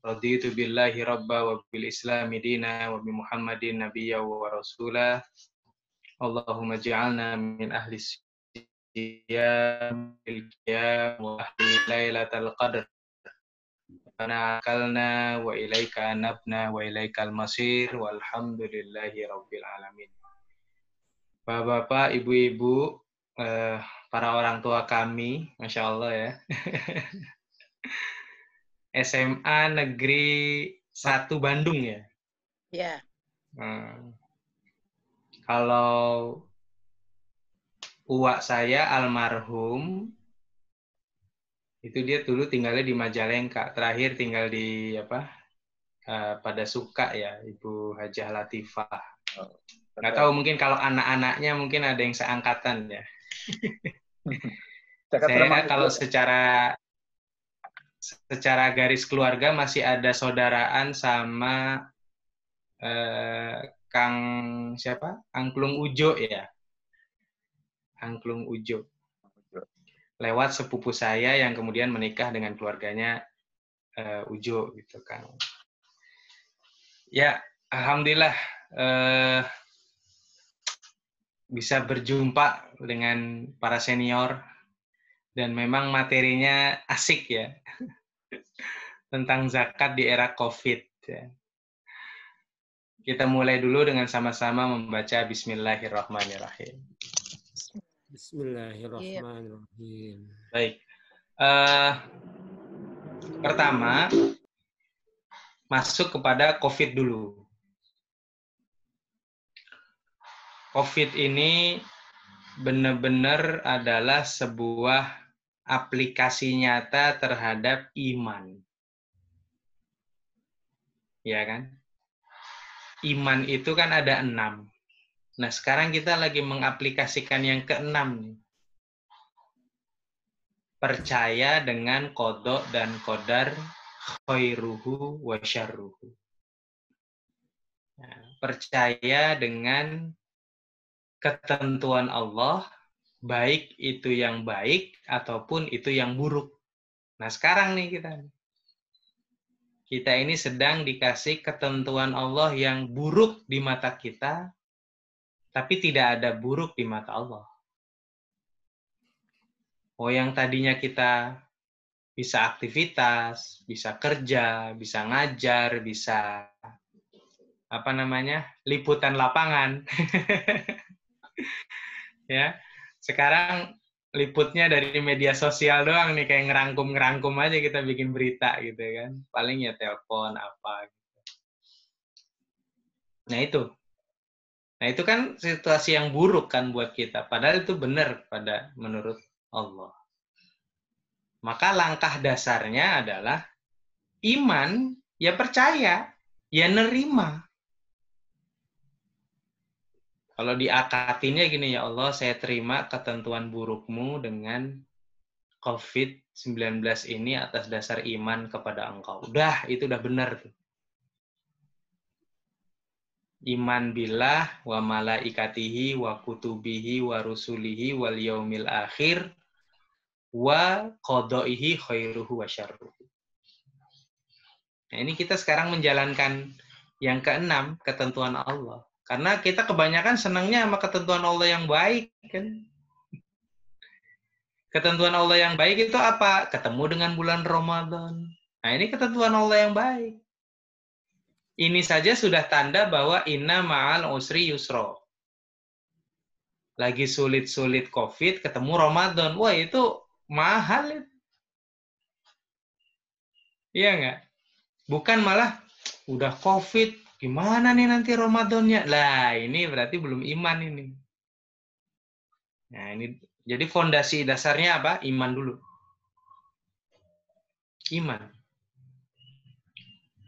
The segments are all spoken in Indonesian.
Raditu billahi rabba wa bil islami dina wa bi Muhammadin nabiyya wa rasulah. Allahumma ja'alna min ahli siyam bil qiyam wa ahli lailatul qadr. Rabbana akalna wa ilaika anabna wa ilaikal masir walhamdulillahi rabbil alamin. Bapak-bapak, ibu-ibu, para orang tua kami, Masya Allah ya. SMA Negeri 1 Bandung ya. Ya. Kalau uwak saya almarhum, itu dia dulu tinggalnya di Majalengka. Terakhir tinggal di pada Suka ya, Ibu Hajah Latifah. Nggak tahu, mungkin kalau anak-anaknya mungkin ada yang seangkatan ya. Saya kalau secara garis keluarga masih ada saudaraan sama Kang siapa? Angklung Ujo ya. Angklung Ujo. Lewat sepupu saya yang kemudian menikah dengan keluarganya Ujo gitu kan. Ya, alhamdulillah bisa berjumpa dengan para senior dan memang materinya asik ya. Tentang zakat di era Covid ya. Kita mulai dulu dengan sama-sama membaca Bismillahirrahmanirrahim. Bismillahirrahmanirrahim. Baik. Pertama, masuk kepada COVID dulu. COVID ini benar-benar adalah sebuah aplikasi nyata terhadap iman. Ya kan? Iman itu kan ada 6. Nah, sekarang kita lagi mengaplikasikan yang ke-6. Percaya dengan qada dan qadar khairuhu wa syarruhu. Nah, percaya dengan ketentuan Allah, baik itu yang baik ataupun itu yang buruk. Nah, sekarang nih kita ini sedang dikasih ketentuan Allah yang buruk di mata kita, tapi tidak ada buruk di mata Allah. Oh, yang tadinya kita bisa aktivitas, bisa kerja, bisa ngajar, bisa liputan lapangan. Ya, sekarang liputnya dari media sosial doang nih, kayak ngerangkum aja kita bikin berita gitu kan. Paling ya telepon apa gitu. Nah itu kan situasi yang buruk kan buat kita. Padahal itu benar menurut Allah. Maka langkah dasarnya adalah iman, ya percaya, ya nerima. Kalau diakatinnya gini, ya Allah, saya terima ketentuan burukmu dengan COVID-19 ini atas dasar iman kepada Engkau. Itu udah benar tuh. Iman billah wa malaikatihi wa kutubihi wa rusulihi wal yaumil akhir wa qadaihi khairuhu wa syarruhu. Nah, ini kita sekarang menjalankan yang ke-6, ketentuan Allah. Karena kita kebanyakan senangnya sama ketentuan Allah yang baik kan. Ketentuan Allah yang baik itu apa? Ketemu dengan bulan Ramadan. Nah, ini ketentuan Allah yang baik. Ini saja sudah tanda bahwa inna ma'al usri yusra. Lagi sulit-sulit COVID, ketemu Ramadan. Wah, itu mahal. Iya nggak? Bukan malah, udah COVID, gimana nih nanti Ramadannya? Lah, ini berarti belum iman ini. Nah, ini jadi fondasi dasarnya apa? Iman dulu. Iman.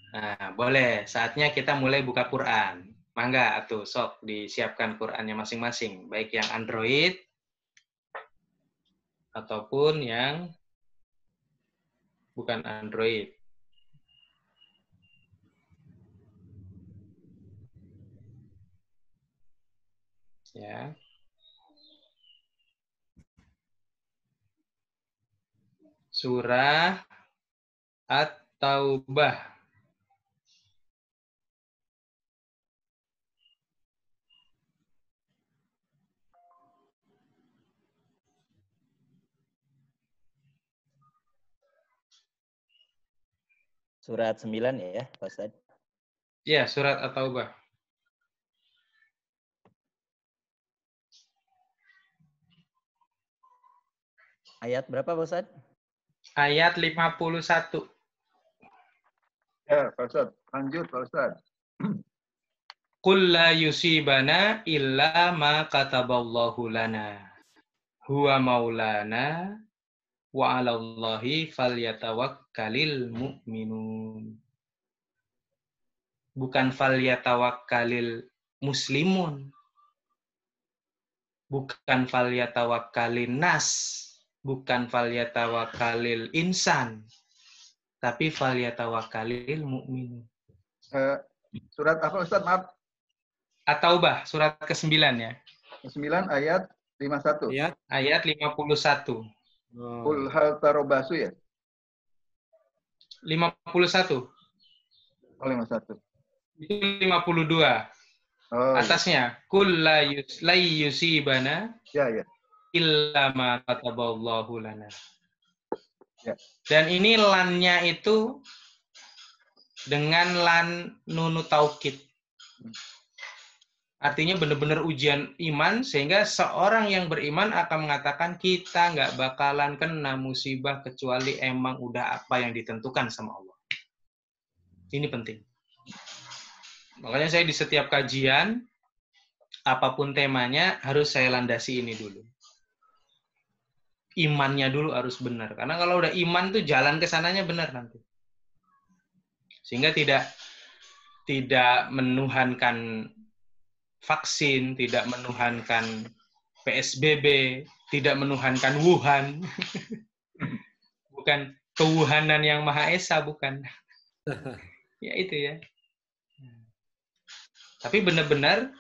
Nah, boleh. Saatnya kita mulai buka Quran. Mangga, atuh, sok disiapkan Qurannya masing-masing. Baik yang Android, ataupun yang bukan Android. Ya. Surah At-Taubah. Surat 9 ya, Pak Ustaz. Ya, surat At-Taubah. Ayat berapa, Pak Ustaz? Ayat 51. Ya, Pak Ustaz. Lanjut, Pak Ustaz. Qul la yusibana illa ma kataballahu lana. Huwa maulana wa 'alallahi falyatawakkalil mu'minun. Bukan falyatawakkalil muslimun. Bukan falyatawakkalin nas. Bukan falyatawakkalil insan. Tapi falyatawakkalil mu'minun. Surat apa Ustaz? Maaf. At-Taubah, surat ke-9 ya. 9 ayat 51. Ayat. Ayat 51. Qul hal tarobasu ya? 51. Oh, 51. Itu 52. Oh, Atasnya, kul la yusibana ya, ya. illa ma kataballahu lana. Ya. Dan ini lannya itu dengan lan nunu taukid. Artinya benar-benar ujian iman, sehingga seorang yang beriman akan mengatakan kita nggak bakalan kena musibah kecuali emang udah apa yang ditentukan sama Allah. Ini penting. Makanya saya di setiap kajian, apapun temanya, harus saya landasi ini dulu. Imannya dulu harus benar. Karena kalau udah iman tuh jalan ke sananya benar nanti. Sehingga tidak menuhankan vaksin, tidak menuhankan PSBB, tidak menuhankan Wuhan. Bukan kewuhanan yang Maha Esa, bukan. Ya itu ya. Tapi benar-benar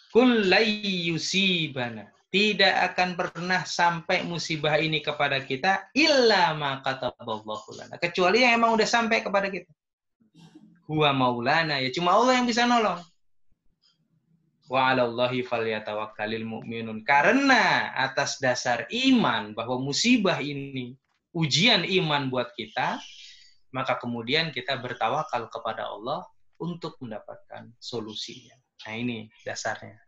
kul la yusibana. Tidak akan pernah sampai musibah ini kepada kita illa ma kataballahu lana. Kecuali yang emang udah sampai kepada kita. Huwa maulana, ya cuma Allah yang bisa nolong. Wa 'alallahi falyatawakkalil mu'minun. Karena atas dasar iman bahwa musibah ini ujian iman buat kita, maka kemudian kita bertawakal kepada Allah untuk mendapatkan solusinya. Nah, ini dasarnya.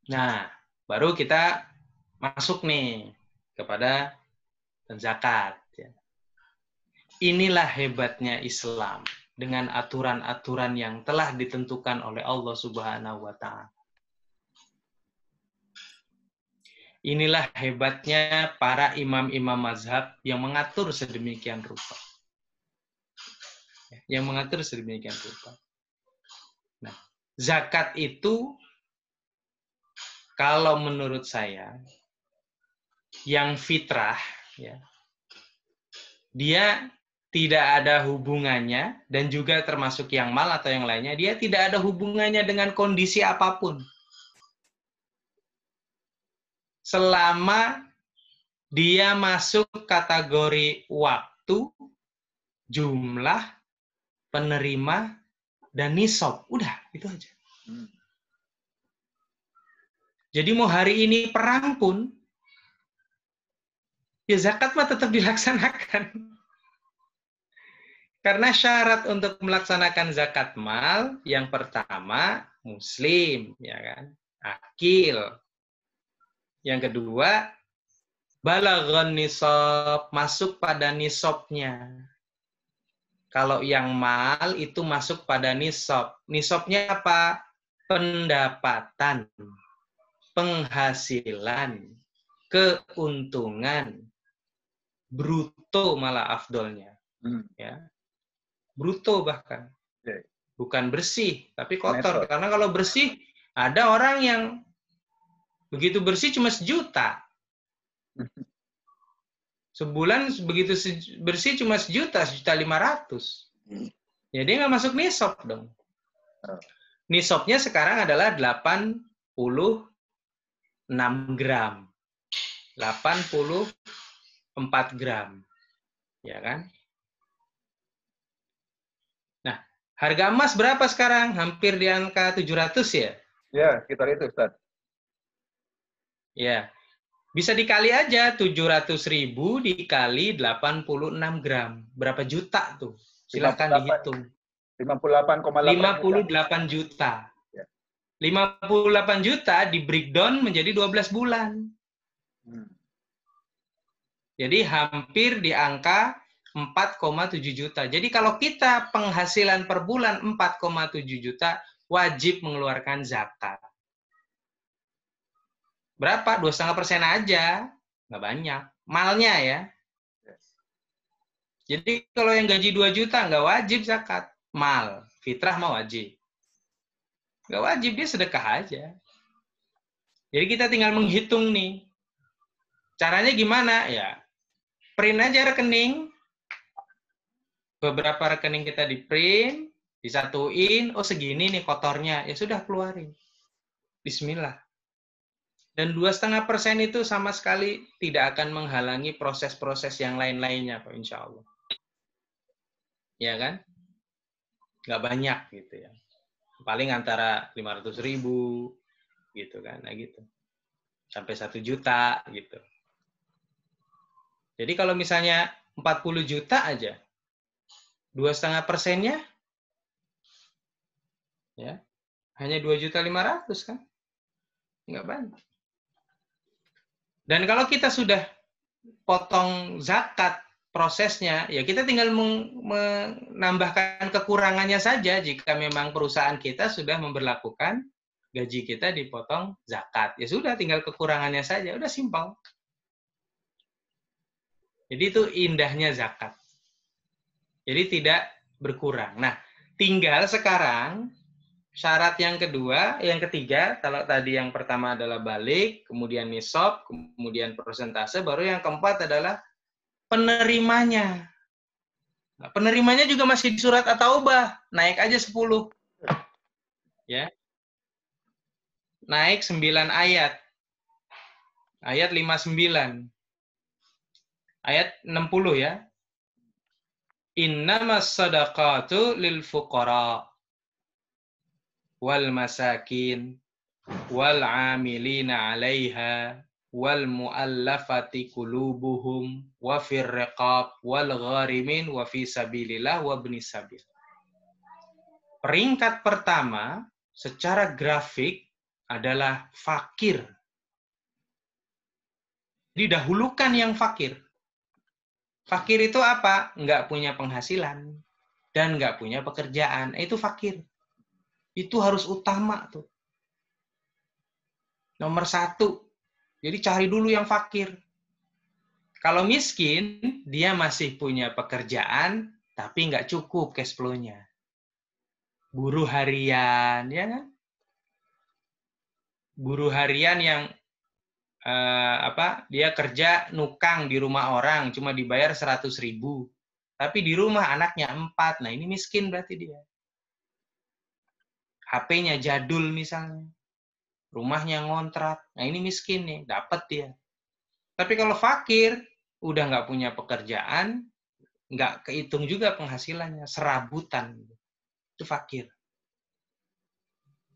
Nah, baru kita masuk nih kepada zakat. Inilah hebatnya Islam dengan aturan-aturan yang telah ditentukan oleh Allah Subhanahu wa Ta'ala. Inilah hebatnya para imam-imam mazhab yang mengatur sedemikian rupa. Yang mengatur sedemikian rupa. Nah, zakat itu kalau menurut saya yang fitrah, ya, dia tidak ada hubungannya, dan juga termasuk yang mal atau yang lainnya, dia tidak ada hubungannya dengan kondisi apapun. Selama dia masuk kategori waktu, jumlah, penerima, dan nisab. Udah, itu aja. Jadi mau hari ini perang pun, ya zakat mah tetap dilaksanakan. Karena syarat untuk melaksanakan zakat mal, yang pertama muslim, ya kan, akil. Yang kedua, balaghon nisab, masuk pada nisabnya. Kalau yang mal itu masuk pada nisab. Nisabnya apa? Pendapatan, penghasilan, keuntungan, bruto malah afdolnya. Ya. Bruto bahkan. Bukan bersih, tapi kotor. Neto. Karena kalau bersih, ada orang yang begitu bersih cuma 1 juta. Sebulan begitu bersih cuma 1 juta, 1.500.000. Ya dia nggak masuk nisab dong. Nisabnya sekarang adalah 86 gram. 84 gram. Ya kan? Nah, harga emas berapa sekarang? Hampir di angka 700 ya? Ya, sekitar itu, Ustaz. Ya. Bisa dikali aja 700.000 dikali 86 gram. Berapa juta tuh? Silahkan 58. dihitung. 58,8 juta. 58 juta. Ya. 58 juta di breakdown menjadi 12 bulan. Jadi hampir di angka 4,7 juta. Jadi kalau kita penghasilan per bulan 4,7 juta, wajib mengeluarkan zakat. Berapa? 2,5% aja. Nggak banyak. Malnya ya. Jadi kalau yang gaji 2 juta, nggak wajib zakat. Mal. Fitrah mah wajib. Nggak wajib, dia sedekah aja. Jadi kita tinggal menghitung nih. Caranya gimana? Ya, print aja rekening. Beberapa rekening kita di print, disatuin. Oh segini nih kotornya. Ya sudah, keluarin. Bismillah. Dan 2,5% itu sama sekali tidak akan menghalangi proses-proses yang lain-lainnya, Pak, insya Allah. Ya kan? Nggak banyak gitu ya. Paling antara 500.000 gitu kan, nah gitu. Sampai 1 juta gitu. Jadi kalau misalnya 40 juta aja, 2,5%-nya ya hanya 2.500.000 kan? Nggak banyak. Dan kalau kita sudah potong zakat prosesnya, ya kita tinggal menambahkan kekurangannya saja jika memang perusahaan kita sudah memberlakukan gaji kita dipotong zakat. Ya sudah, tinggal kekurangannya saja. Udah simpel. Jadi itu indahnya zakat. Jadi tidak berkurang. Nah, tinggal sekarang syarat yang ketiga, kalau tadi yang pertama adalah balik, kemudian nisab, kemudian persentase, baru yang keempat adalah penerimanya. Nah, penerimanya juga masih di surat At-Taubah, naik aja 10. Ya. Naik 9 ayat. Ayat 59. Ayat 60 ya. Innamas sadaqatu lil fuqara wal masakin wal amilina 'alaiha wal mu'allafati qulubuhum wa fir riqab wal gharimin wa fi sabilillah wa ibnis sabil. Peringkat pertama secara grafik adalah fakir. Didahulukan yang fakir. Fakir itu apa? Nggak punya penghasilan dan nggak punya pekerjaan. Itu fakir. Itu harus utama tuh. Nomor 1. Jadi cari dulu yang fakir. Kalau miskin, dia masih punya pekerjaan, tapi nggak cukup cash flow-nya. Buruh harian, ya kan? Buruh harian yang dia kerja nukang di rumah orang, cuma dibayar 100.000. Tapi di rumah anaknya 4. Nah, ini miskin berarti dia. HP-nya jadul misalnya. Rumahnya ngontrak. Nah, ini miskin nih, dapat dia. Tapi kalau fakir, udah nggak punya pekerjaan, nggak kehitung juga penghasilannya, serabutan. Itu fakir.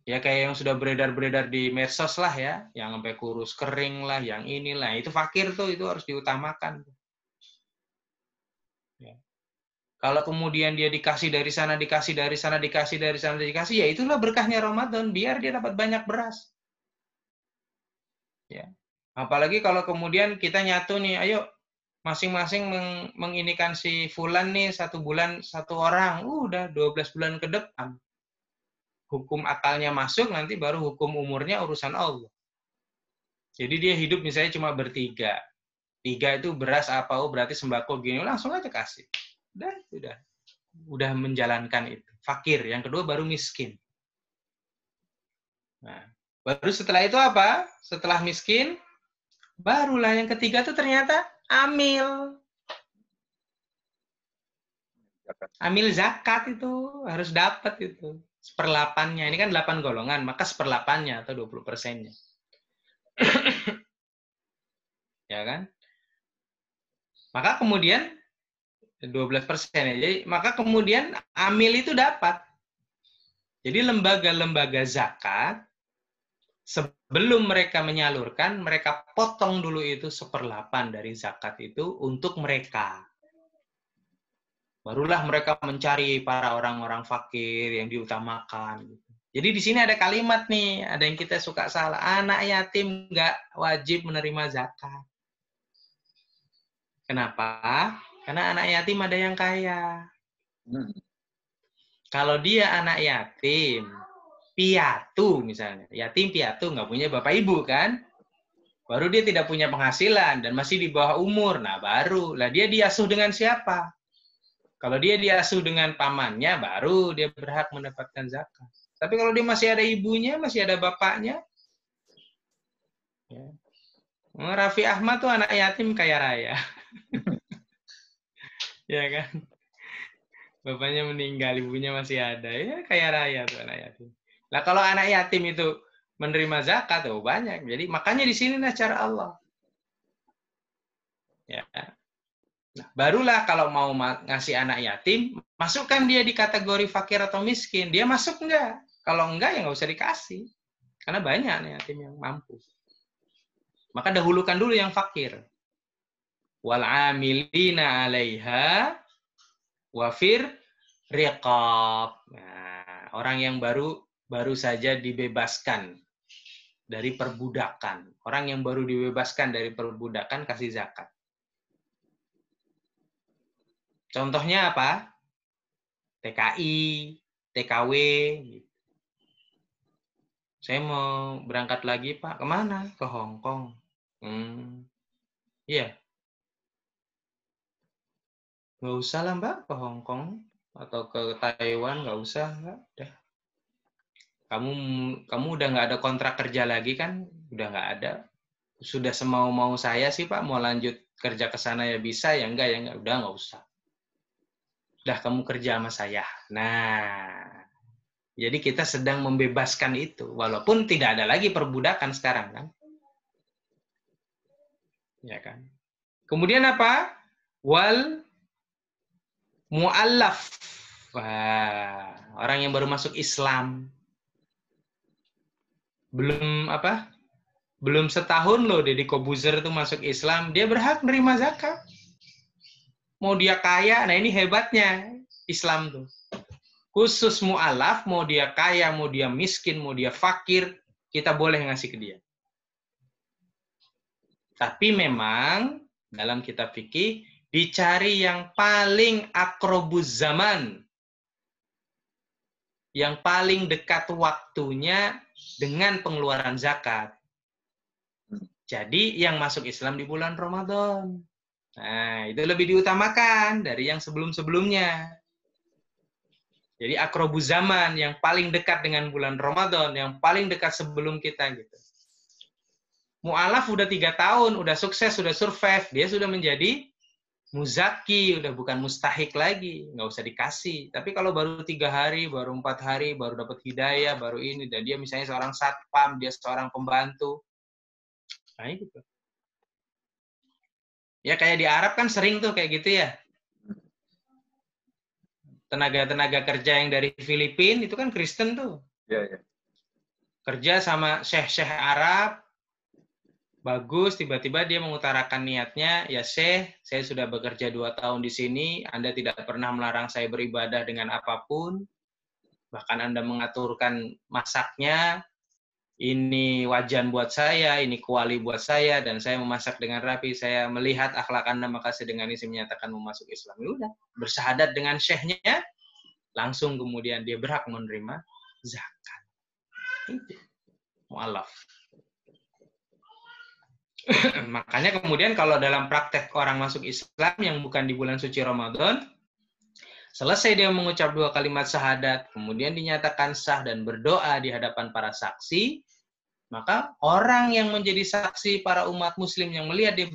Ya kayak yang sudah beredar-beredar di medsos lah ya, yang sampai kurus kering lah, yang inilah, itu fakir tuh, itu harus diutamakan. Ya. Kalau kemudian dia dikasih dari sana, dikasih dari sana, dikasih dari sana, dikasih, ya itulah berkahnya Ramadan, biar dia dapat banyak beras. Ya. Apalagi kalau kemudian kita nyatu nih, ayo masing-masing menginikan si fulan nih 1 bulan 1 orang, udah 12 bulan ke depan. Hukum akalnya masuk, nanti baru hukum umurnya urusan Allah. Jadi dia hidup misalnya cuma bertiga. 3 itu beras apa, berarti sembako gini, langsung aja kasih. Udah menjalankan itu. Fakir. Yang kedua baru miskin. Nah, baru setelah itu apa? Setelah miskin, barulah yang ketiga tuh ternyata amil. Amil zakat itu harus dapat itu. 1/8-nya. Ini kan 8 golongan, maka 1/8-nya atau 20%-nya. Ya kan? Maka kemudian 12% ya. Jadi maka kemudian amil itu dapat. Jadi lembaga-lembaga zakat sebelum mereka menyalurkan, mereka potong dulu itu 1/8 dari zakat itu untuk mereka. Barulah mereka mencari para orang-orang fakir yang diutamakan. Jadi di sini ada kalimat nih, ada yang kita suka salah. Anak yatim nggak wajib menerima zakat. Kenapa? Karena anak yatim ada yang kaya. Kalau dia anak yatim, piatu misalnya, yatim piatu nggak punya bapak ibu kan, baru dia tidak punya penghasilan dan masih di bawah umur, nah baru lah dia diasuh dengan siapa? Kalau dia diasuh dengan pamannya, baru dia berhak mendapatkan zakat. Tapi kalau dia masih ada ibunya, masih ada bapaknya, ya. Raffi Ahmad tuh anak yatim kaya raya, ya kan? Bapaknya meninggal, ibunya masih ada, ya kaya raya tuh anak yatim. Nah kalau anak yatim itu menerima zakat, oh banyak. Jadi makanya di sini cara Allah. Ya. Nah, barulah kalau mau ngasih anak yatim, masukkan dia di kategori fakir atau miskin. Dia masuk enggak? Kalau enggak ya nggak usah dikasih. Karena banyak anak yatim yang mampu. Maka dahulukan dulu yang fakir. Wal 'amilina 'alaiha wafir riqab. Nah, orang yang baru saja dibebaskan dari perbudakan. Orang yang baru dibebaskan dari perbudakan kasih zakat. Contohnya apa? TKI, TKW. Saya mau berangkat lagi, Pak. Kemana? Ke Hong Kong. Iya. Nggak usah lah, Mbak, ke Hong Kong. Atau ke Taiwan, nggak usah. Mbak. Udah. Kamu udah nggak ada kontrak kerja lagi kan? Udah nggak ada. Sudah semau-mau saya sih, Pak. Mau lanjut kerja ke sana ya bisa, ya enggak, ya enggak. Udah nggak usah. Udah kamu kerja sama saya. Nah, jadi kita sedang membebaskan itu. Walaupun tidak ada lagi perbudakan sekarang kan. Ya kan. Kemudian apa? Wal mu'allaf. Wah, orang yang baru masuk Islam. Belum setahun loh Deddy Kobuzer itu masuk Islam, dia berhak menerima zakat. Mau dia kaya, nah ini hebatnya Islam tuh. Khusus mu'alaf, mau dia kaya, mau dia miskin, mau dia fakir, kita boleh ngasih ke dia. Tapi memang dalam kitab fikih dicari yang paling akrobuz zaman, yang paling dekat waktunya dengan pengeluaran zakat. Jadi yang masuk Islam di bulan Ramadan. Nah, itu lebih diutamakan dari yang sebelum-sebelumnya. Jadi akrobuz zaman yang paling dekat dengan bulan Ramadan, yang paling dekat sebelum kita gitu. Mu'alaf udah 3 tahun, udah sukses, sudah survive, dia sudah menjadi muzaki, udah bukan mustahik lagi, nggak usah dikasih. Tapi kalau baru 3 hari, baru 4 hari, baru dapat hidayah, baru ini, dan dia misalnya seorang satpam, dia seorang pembantu, nah itu. Ya kayak di Arab kan sering tuh kayak gitu ya. Tenaga-tenaga kerja yang dari Filipina itu kan Kristen tuh. Iya. Kerja sama syekh-syekh Arab, bagus, tiba-tiba dia mengutarakan niatnya, ya Syekh, saya sudah bekerja 2 tahun di sini, Anda tidak pernah melarang saya beribadah dengan apapun, bahkan Anda mengaturkan masaknya, ini wajan buat saya, ini kuali buat saya, dan saya memasak dengan rapi, saya melihat akhlak Anda, maka saya dengan ini menyatakan mau masuk Islam. Ya udah, bersahadat dengan syekhnya, langsung kemudian dia berhak menerima zakat. Itu mu'alaf. Makanya kemudian kalau dalam praktek orang masuk Islam yang bukan di bulan suci Ramadan, selesai dia mengucap 2 kalimat syahadat, kemudian dinyatakan sah dan berdoa di hadapan para saksi, maka orang yang menjadi saksi para umat muslim yang melihat dia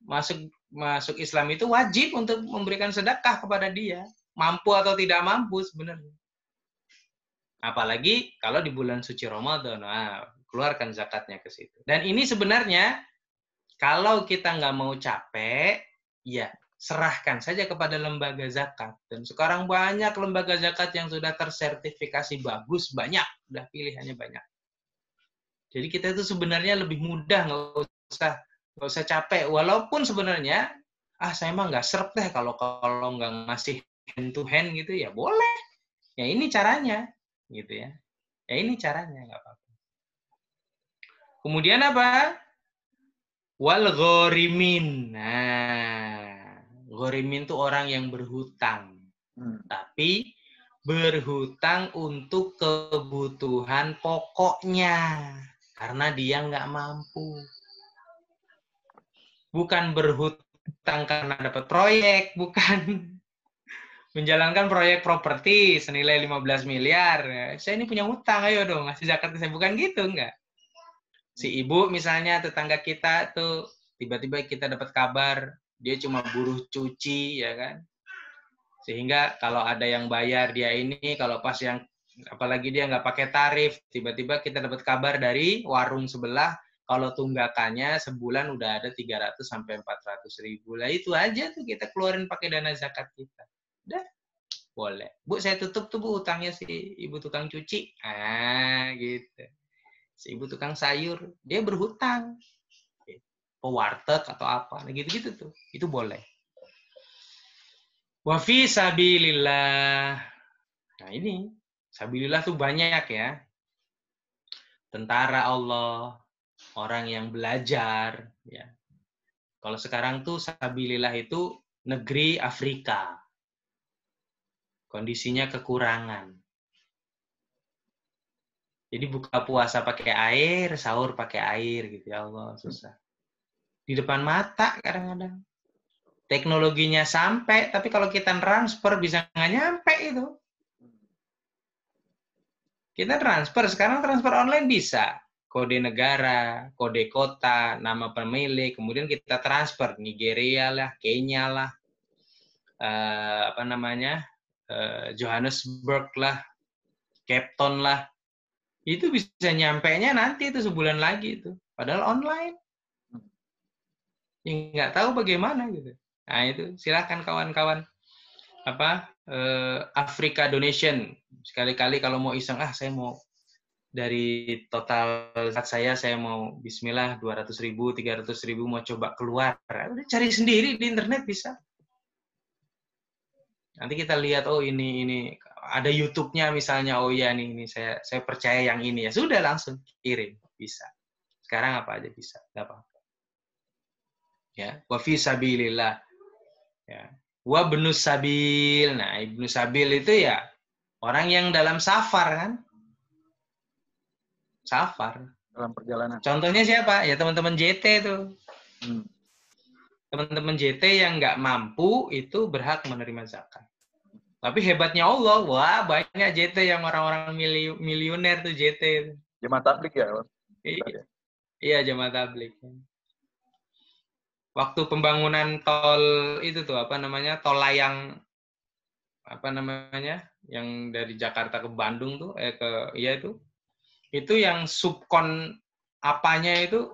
masuk Islam itu wajib untuk memberikan sedekah kepada dia, mampu atau tidak mampu sebenarnya. Apalagi kalau di bulan suci Ramadan, nah, keluarkan zakatnya ke situ. Dan ini sebenarnya kalau kita nggak mau capek, ya serahkan saja kepada lembaga zakat. Dan sekarang banyak lembaga zakat yang sudah tersertifikasi bagus, banyak, udah pilihannya banyak. Jadi kita itu sebenarnya lebih mudah, nggak usah capek. Walaupun sebenarnya, saya mah nggak serp deh kalau nggak ngasih hand to hand gitu, ya boleh. Ya ini caranya, gitu ya. Ya ini caranya, nggak apa-apa. Kemudian apa? Wal ghorimin. Nah, ghorimin itu orang yang berhutang. Tapi berhutang untuk kebutuhan pokoknya. Karena dia nggak mampu. Bukan berhutang karena dapat proyek, bukan. Menjalankan proyek properti senilai 15 miliar. Saya ini punya hutang, ayo dong, ngasih zakat ke saya. Bukan gitu, enggak. Si ibu misalnya tetangga kita tuh tiba-tiba kita dapat kabar dia cuma buruh cuci ya kan, sehingga kalau ada yang bayar dia ini, kalau pas yang apalagi dia nggak pakai tarif, tiba-tiba kita dapat kabar dari warung sebelah kalau tunggakannya sebulan udah ada 300 sampai 400 ribu lah, itu aja tuh kita keluarin pakai dana zakat kita, udah boleh. Bu, saya tutup tuh Bu utangnya si ibu tukang cuci, gitu. Si ibu tukang sayur, dia berhutang. Pewarteg atau apa. Nah, gitu-gitu tuh. Itu boleh. Wa fi sabilillah. Nah, ini. Sabilillah tuh banyak ya. Tentara Allah. Orang yang belajar. Ya. Kalau sekarang tuh sabilillah itu negeri Afrika. Kondisinya kekurangan. Jadi buka puasa pakai air, sahur pakai air gitu ya Allah, susah. Di depan mata kadang-kadang. Teknologinya sampai, tapi kalau kita transfer bisa nggak nyampe itu. Kita transfer, sekarang transfer online bisa. Kode negara, kode kota, nama pemilik, kemudian kita transfer. Nigeria lah, Kenya lah, Johannesburg lah, Cape Town lah. Itu bisa nyampe-nya nanti itu sebulan lagi itu. Padahal online. Yang nggak tahu bagaimana gitu. Nah itu silakan kawan-kawan Africa Donation. Sekali-kali kalau mau iseng, saya mau dari total saya mau bismillah 200.000, 300.000 mau coba keluar. Udah cari sendiri di internet bisa. Nanti kita lihat, oh ini ada YouTube-nya misalnya, oh iya nih, ini saya percaya yang ini ya. Sudah langsung kirim, bisa. Sekarang apa aja bisa, enggak apa-apa. Ya, wa fi sabilillah. Ya. Wa ibnus sabil. Nah, ibnu sabil itu ya orang yang dalam safar kan? Safar. Dalam perjalanan. Contohnya siapa? Ya teman-teman JT tuh. Teman-teman JT yang nggak mampu itu berhak menerima zakat. Tapi hebatnya Allah, wah banyak JT yang orang-orang miliuner tuh JT. Jemaah tabligh ya? Iya, jemaah tabligh. Waktu pembangunan tol itu tuh tol layang yang dari Jakarta ke Bandung tuh itu yang subkon apanya itu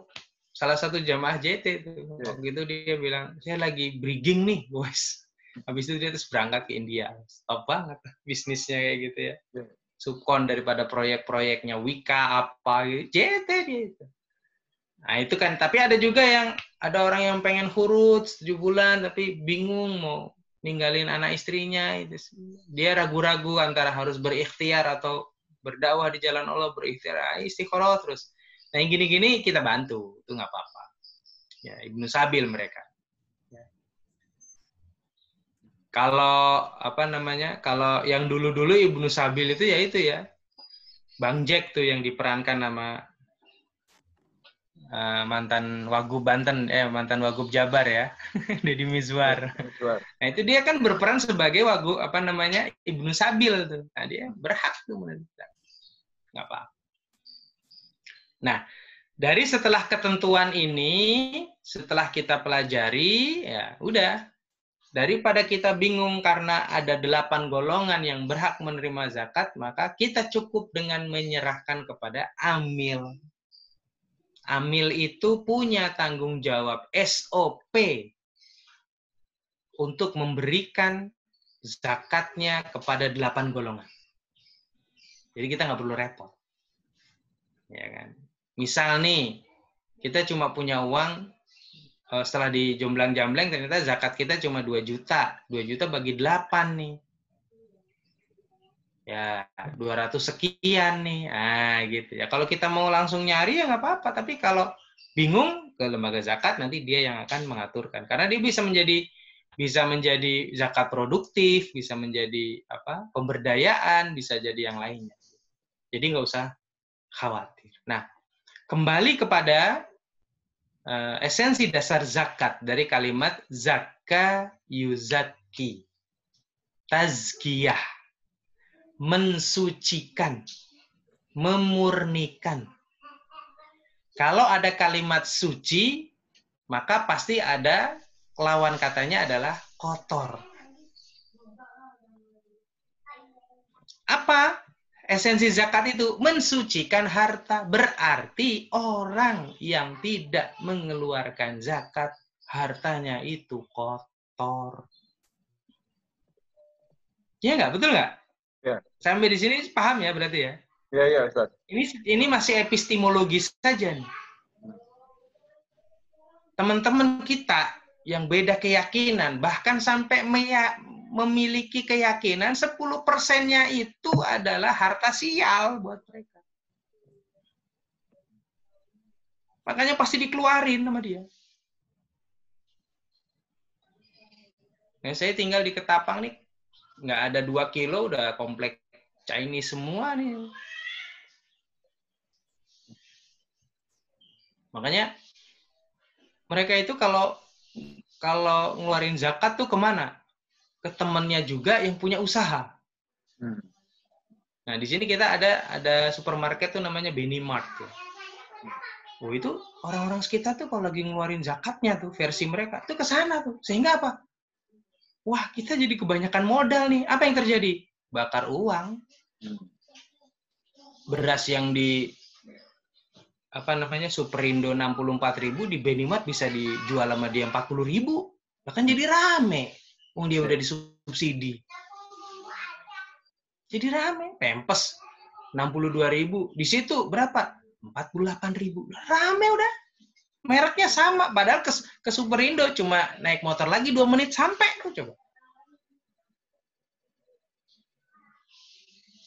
salah satu jamaah JT itu. Waktu itu dia bilang, saya lagi brigging nih, guys. Habis itu dia terus berangkat ke India. Stop banget bisnisnya kayak gitu ya. Subkon daripada proyek-proyeknya Wika apa gitu. JT dia itu. Nah itu kan, tapi ada juga ada orang yang pengen khurud 7 bulan tapi bingung mau ninggalin anak istrinya. Dia ragu-ragu antara harus berikhtiar atau berdakwah di jalan Allah, berikhtiar, istiqoroh terus. Nah yang gini-gini kita bantu, itu nggak apa-apa. Ya, Ibnu Sabil mereka. Ya. Kalau kalau yang dulu-dulu Ibnu Sabil itu ya Bang Jack tuh yang diperankan nama mantan Wagub Banten, mantan Wagub Jabar ya, Deddy Mizwar. Nah itu dia kan berperan sebagai Wagub Ibnu Sabil tuh. Nah dia berhak tuh menentukan. Nggak apa. Nah dari setelah ketentuan ini, setelah kita pelajari, ya udah. Daripada kita bingung karena ada 8 golongan yang berhak menerima zakat, maka kita cukup dengan menyerahkan kepada amil. Amil itu punya tanggung jawab SOP untuk memberikan zakatnya kepada 8 golongan. Jadi kita nggak perlu repot. Ya kan? Misal nih, kita cuma punya uang, setelah dijomblang-jambleng ternyata zakat kita cuma 2 juta. 2 juta bagi 8 nih. Ya, 200 sekian nih. Ah, gitu ya. Kalau kita mau langsung nyari ya nggak apa-apa. Tapi kalau bingung, ke lembaga zakat nanti dia yang akan mengaturkan. Karena dia bisa menjadi zakat produktif, bisa menjadi pemberdayaan, bisa jadi yang lainnya. Jadi nggak usah khawatir. Nah, kembali kepada esensi dasar zakat dari kalimat zakka yuzakki. Tazkiyah. Mensucikan. Memurnikan. Kalau ada kalimat suci, maka pasti ada lawan katanya adalah kotor. Apa esensi zakat itu? Mensucikan harta. Berarti orang yang tidak mengeluarkan zakat, hartanya itu kotor. Ya nggak? Betul nggak? Ya. Sampai di sini paham ya berarti ya? Iya, Ustaz. Ini masih epistemologis saja nih. Teman-teman kita yang beda keyakinan, bahkan sampai memiliki keyakinan 10%-nya itu adalah harta sial buat mereka. Makanya pasti dikeluarin sama dia. Nah, saya tinggal di Ketapang nih, nggak ada 2 kilo udah komplek Chinese semua nih. Makanya mereka itu kalau ngeluarin zakat tuh kemana? Ke temennya juga yang punya usaha. Nah, di sini kita ada supermarket tuh namanya Benimart. Tuh. Oh, itu orang-orang sekitar tuh kalau lagi ngeluarin zakatnya tuh versi mereka tuh ke sana tuh. Sehingga apa? Wah, kita jadi kebanyakan modal nih. Apa yang terjadi? Bakar uang. Beras yang di Superindo 64.000 di Benimart bisa dijual sama dia 40.000. Bahkan jadi rame. Dia udah disubsidi. Jadi rame. Pempes 62.000. Di situ berapa? 48.000. Rame udah. Mereknya sama. Padahal ke Superindo cuma naik motor lagi 2 menit sampai. Coba.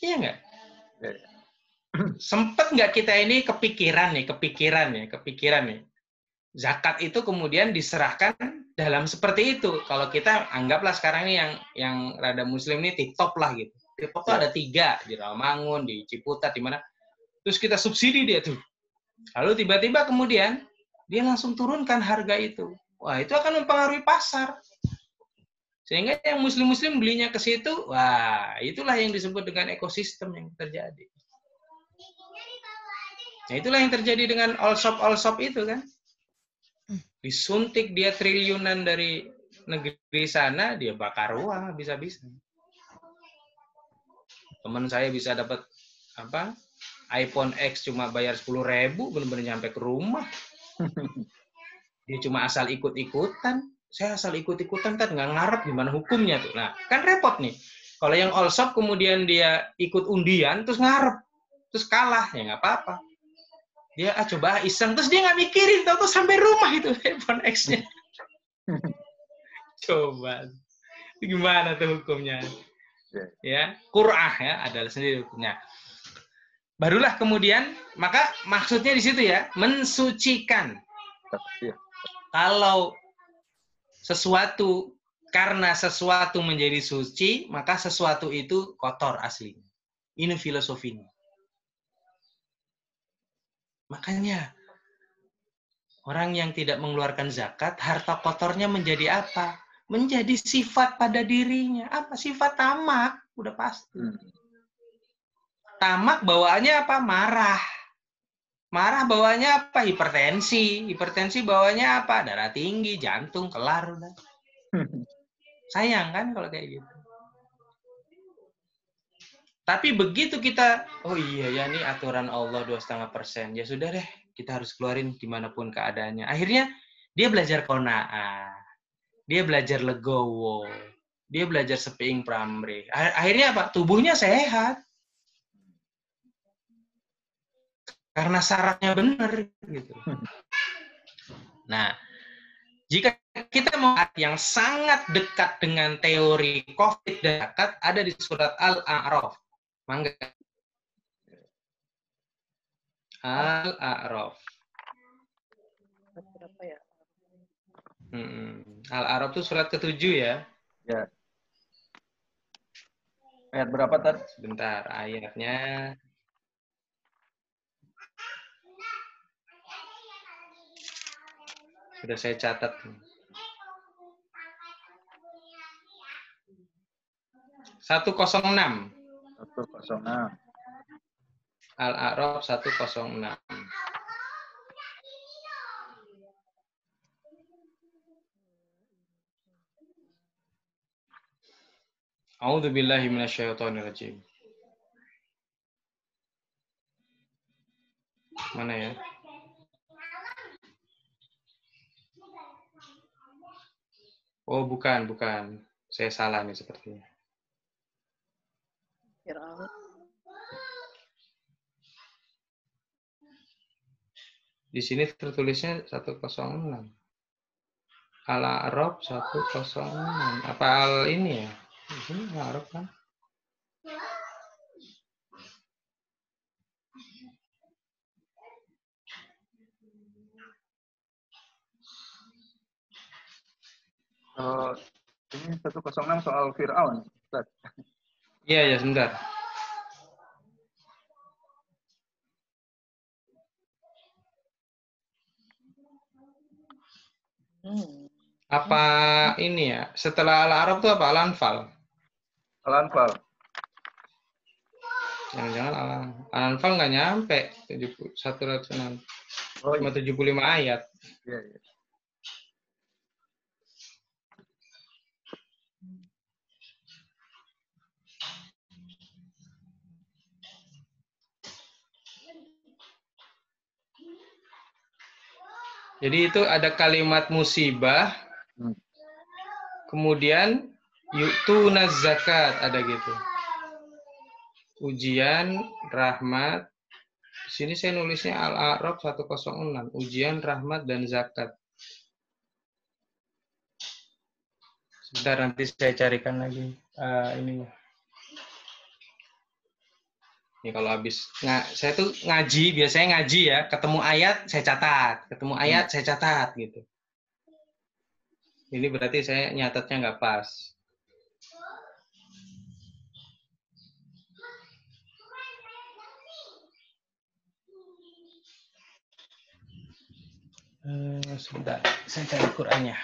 Iya nggak? Sempet nggak kita ini kepikiran nih. Zakat itu kemudian diserahkan dalam seperti itu. Kalau kita anggaplah sekarang ini yang rada muslim ini tip-top lah gitu. Tip-top tuh ada 3 di Rawamangun, di Ciputat, di mana. Terus kita subsidi dia tuh. Lalu tiba-tiba kemudian dia langsung turunkan harga itu. Wah, itu akan mempengaruhi pasar. Sehingga yang muslim-muslim belinya ke situ, wah, itulah yang disebut dengan ekosistem yang terjadi. Nah, itulah yang terjadi dengan all-shop itu kan. Disuntik dia triliunan dari negeri sana, dia bakar uang habis-habisan. Teman saya bisa dapat iPhone X cuma bayar 10.000, benar-benar nyampe ke rumah. Dia cuma asal ikut-ikutan. Saya asal ikut-ikutan kan nggak ngarep gimana hukumnya tuh. Nah, kan repot nih. Kalau yang all shop kemudian dia ikut undian terus ngarep, terus kalah ya nggak apa-apa. Dia coba iseng terus dia nggak mikirin tahu sampai rumah itu iPhone X-nya. Coba gimana tuh hukumnya? Ya, qur'ah ya adalah sendiri hukumnya. Barulah kemudian maka maksudnya di situ ya mensucikan. Kalau karena sesuatu menjadi suci, maka sesuatu itu kotor aslinya. Ini filosofinya. Makanya, orang yang tidak mengeluarkan zakat, harta kotornya menjadi apa? Menjadi sifat pada dirinya. Apa? Sifat tamak. Udah pasti. Tamak bawaannya apa? Marah. Marah bawaannya apa? Hipertensi. Hipertensi bawaannya apa? Darah tinggi, jantung, kelar udah. Sayang kan kalau kayak gitu. Tapi begitu kita, oh iya ya ini aturan Allah 2,5%. Ya sudah deh, kita harus keluarin dimanapun keadaannya. Akhirnya dia belajar qanaah, dia belajar legowo, dia belajar sepiing pramre. Akhirnya apa? Tubuhnya sehat. karena syaratnya benar gitu. Nah, jika kita mau yang sangat dekat dengan teori COVID dan zakat ada di surat Al-A'raf. Mangga. Al-A'raf. Berapa ya? Al-A'raf itu surat ke-7 ya. Ya. Ayat berapa, Tar? Sebentar, ayatnya. Sudah saya catat. 106. 106. Al-A'raf 106. A'udzu billahi minasyaitonir rajim. Mana ya? Oh, bukan. Saya salah nih sepertinya. Fir'aun. Di sini tertulisnya 106. Al-A'raf 106. Apa al ini ya? Di sini Al-A'raf kan? Ini 106 soal Fir'aun, Ustaz. Iya, sebentar. Apa ini ya? Setelah Al-A'raf itu apa? Al-Anfal. Al-Anfal. Jangan-jangan Al-Anfal nggak nyampe 106. Oh, Cuma 75 ayat. iya. Jadi itu ada kalimat musibah, kemudian yu'tuna zakat, ada gitu. Ujian, rahmat. Di sini saya nulisnya Al-A'raf 106. Ujian, rahmat, dan zakat. Sebentar, nanti saya carikan lagi ini. Ini kalau habis, saya tuh ngaji, biasanya ngaji ya, ketemu ayat saya catat, ketemu ayat saya catat gitu. Ini berarti saya nyatatnya nggak pas. Sebentar, saya cari Qur'annya.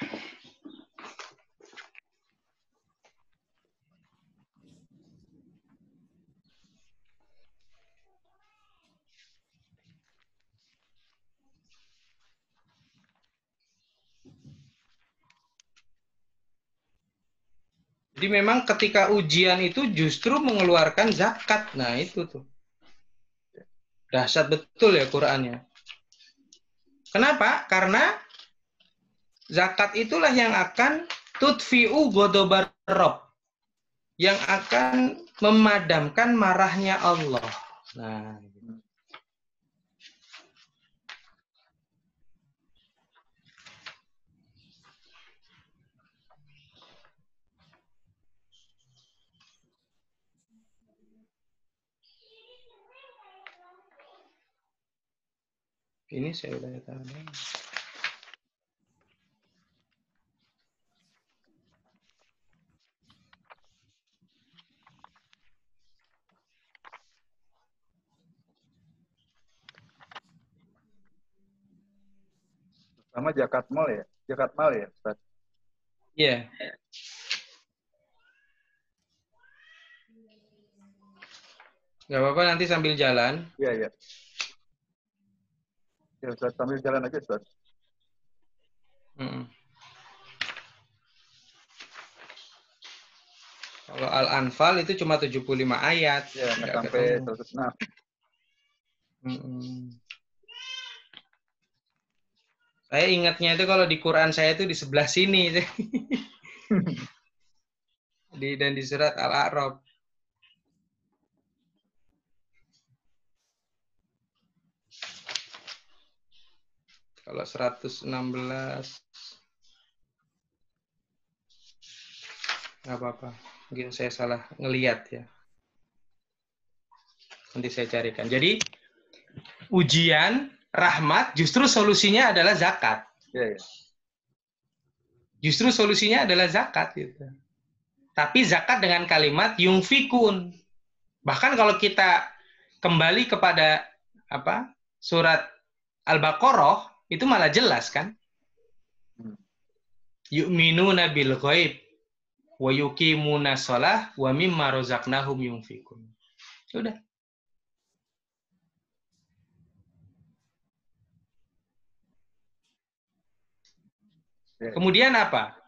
Jadi memang ketika ujian itu justru mengeluarkan zakat. Nah itu tuh. Dahsyat betul ya Qur'annya. Kenapa? Karena zakat itulah yang akan tudfi'u godobar Rob. Yang akan memadamkan marahnya Allah. Nah, ini saya udah tahu. Sama zakat mal ya? Zakat mal ya, Ustaz? Iya. Gak apa-apa, nanti sambil jalan. Iya. Ya, Ustaz, sambil jalan aja, Ustaz. Kalau Al-Anfal itu cuma 75 ayat. Ya, nggak sampai 106. Saya ingatnya itu kalau di Quran saya itu di sebelah sini. Dan di surat Al-A'raf. Kalau 116 nggak apa-apa. Mungkin saya salah ngelihat ya. Nanti saya carikan. Jadi ujian, rahmat, justru solusinya adalah zakat. Iya, iya. Justru solusinya adalah zakat gitu. Tapi zakat dengan kalimat yungfikun. Bahkan kalau kita kembali kepada surat Al-Baqarah itu malah jelas kan? Yu'minuna bil ghaib wa yuqimuna shalah wa mimma razaqnahum yunfikun. Sudah. Kemudian apa?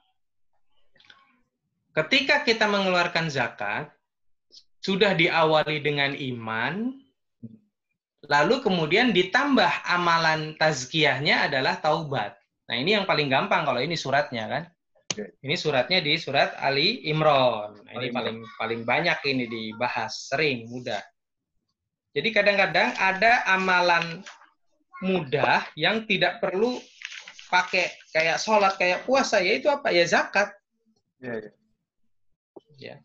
Ketika kita mengeluarkan zakat, sudah diawali dengan iman, lalu kemudian ditambah amalan tazkiyahnya adalah taubat. Nah ini yang paling gampang kalau ini suratnya kan. Ini suratnya di surat Ali Imran. Nah, ini paling banyak ini dibahas, sering, mudah. Jadi kadang-kadang ada amalan mudah yang tidak perlu pakai kayak sholat, kayak puasa, yaitu apa? Ya zakat. Ya.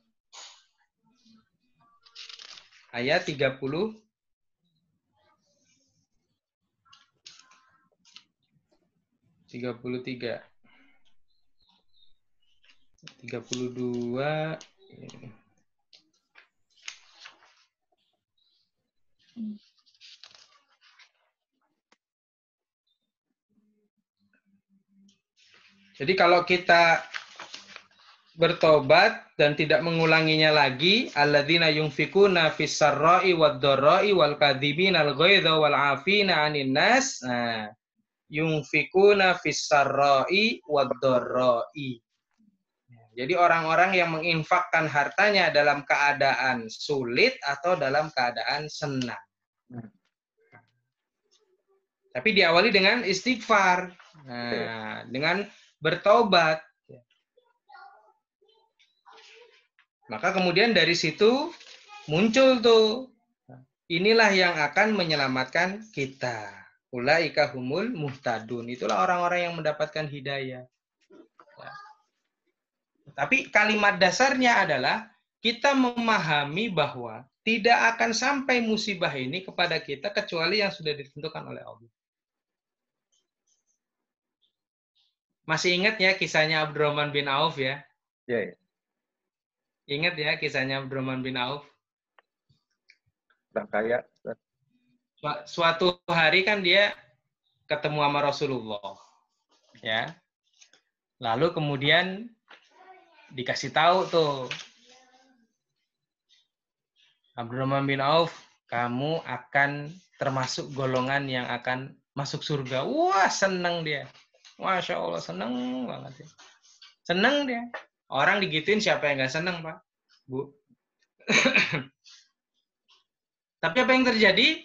Ayat 30. 33. 32. Jadi kalau kita bertobat dan tidak mengulanginya lagi, alladzina yunfikuna fis sarra'i wad dharra'i wal kadzibina al ghaidha wal 'afina 'anil nas. Nah, yunfikuna fis sarra'i wad dharra'i. Jadi orang-orang yang menginfakkan hartanya dalam keadaan sulit atau dalam keadaan senang. Tapi diawali dengan istighfar. Nah, dengan bertobat. Maka kemudian dari situ muncul tuh. Inilah yang akan menyelamatkan kita. Ulaika humul muhtadun. Itulah orang-orang yang mendapatkan hidayah. Ya. Tapi kalimat dasarnya adalah kita memahami bahwa tidak akan sampai musibah ini kepada kita kecuali yang sudah ditentukan oleh Allah. Masih ingat ya kisahnya Abdurrahman bin Auf ya? Iya, iya. Ingat ya kisahnya Abdurrahman bin Auf? Orang kaya. Suatu hari kan dia ketemu sama Rasulullah. Ya. Lalu kemudian dikasih tahu tuh. Abdurrahman bin Auf, kamu akan termasuk golongan yang akan masuk surga. Wah, seneng dia. Masya Allah, seneng banget ya. Seneng dia. Orang digituin siapa yang nggak seneng, Pak? Bu. Tapi apa yang terjadi?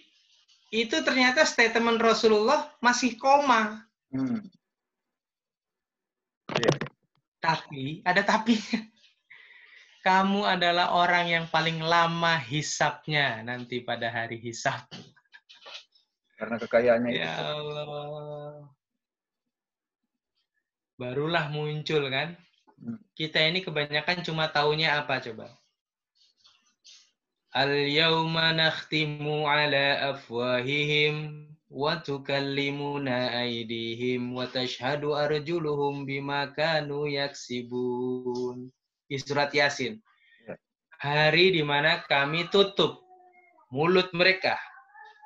Itu ternyata statement Rasulullah masih koma. Yeah. Tapi, ada tapinya. Kamu adalah orang yang paling lama hisapnya nanti pada hari hisap. Karena kekayaannya itu. Ya Allah. Barulah muncul kan. Kita ini kebanyakan cuma taunya apa coba? Al-yawma nakhtimu ala afwahihim wa tukallimuna aydihim wa tashhadu arjuluhum bima kanu yaksibun. Di surat Yasin. Hari di mana kami tutup mulut mereka.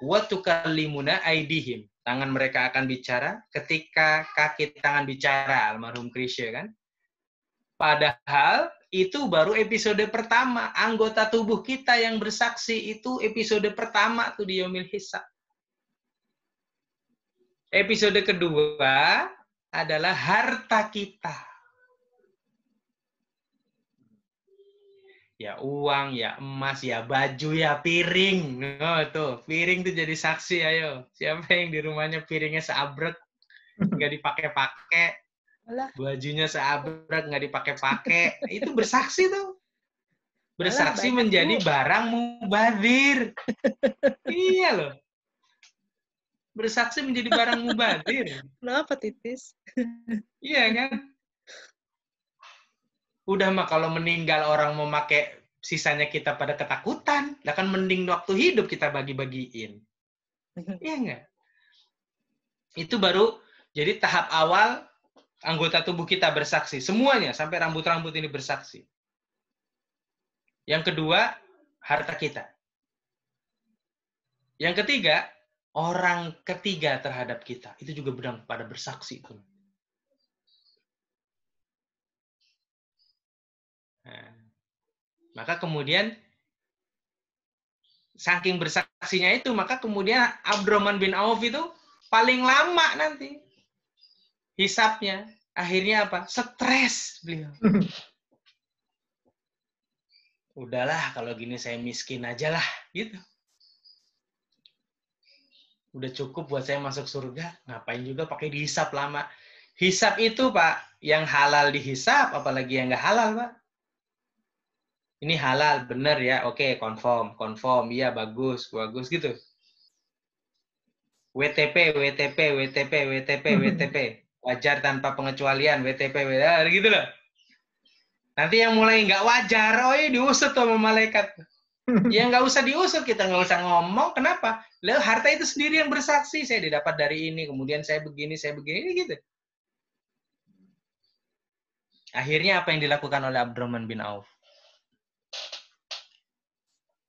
Wa tukallimuna aydihim. Tangan mereka akan bicara ketika kaki tangan bicara, almarhum Krisya kan. Padahal itu baru episode pertama. Anggota tubuh kita yang bersaksi itu episode pertama tuh di Yaumil Hisab. Episode kedua adalah harta kita. Ya uang, ya emas, ya baju, ya piring. Oh tuh, piring tuh jadi saksi, ayo. Siapa yang di rumahnya piringnya seabrek, nggak dipakai-pakai, bajunya seabrek, nggak dipakai-pakai, itu bersaksi tuh. Bersaksi menjadi barang mubadzir. Iya loh. Bersaksi menjadi barang mubazir. Kenapa titis? Iya kan? Udah mah kalau meninggal orang mau pakai sisanya kita pada ketakutan, lah kan mending waktu hidup kita bagi-bagiin. Iya enggak? Itu baru jadi tahap awal anggota tubuh kita bersaksi. Semuanya, sampai rambut-rambut ini bersaksi. Yang kedua, harta kita. Yang ketiga, orang ketiga terhadap kita. Itu juga sedang pada bersaksi. Nah, maka kemudian saking bersaksinya itu, maka kemudian Abdurrahman bin Auf itu paling lama nanti hisapnya. Akhirnya apa? Stres beliau. Udahlah, kalau gini saya miskin aja lah, gitu. Udah cukup buat saya masuk surga, ngapain juga pakai dihisap lama. Hisap itu, Pak, yang halal dihisap, apalagi yang nggak halal, Pak. Ini halal, bener ya, oke, confirm, iya, bagus gitu. WTP, wajar tanpa pengecualian, WTP, gitu loh. Nanti yang mulai nggak wajar, oh ini diusut sama malaikat. Ya nggak usah diusut, kita nggak usah ngomong, kenapa? Lalu harta itu sendiri yang bersaksi, saya didapat dari ini, kemudian saya begini, gitu. Akhirnya apa yang dilakukan oleh Abdurrahman bin Auf?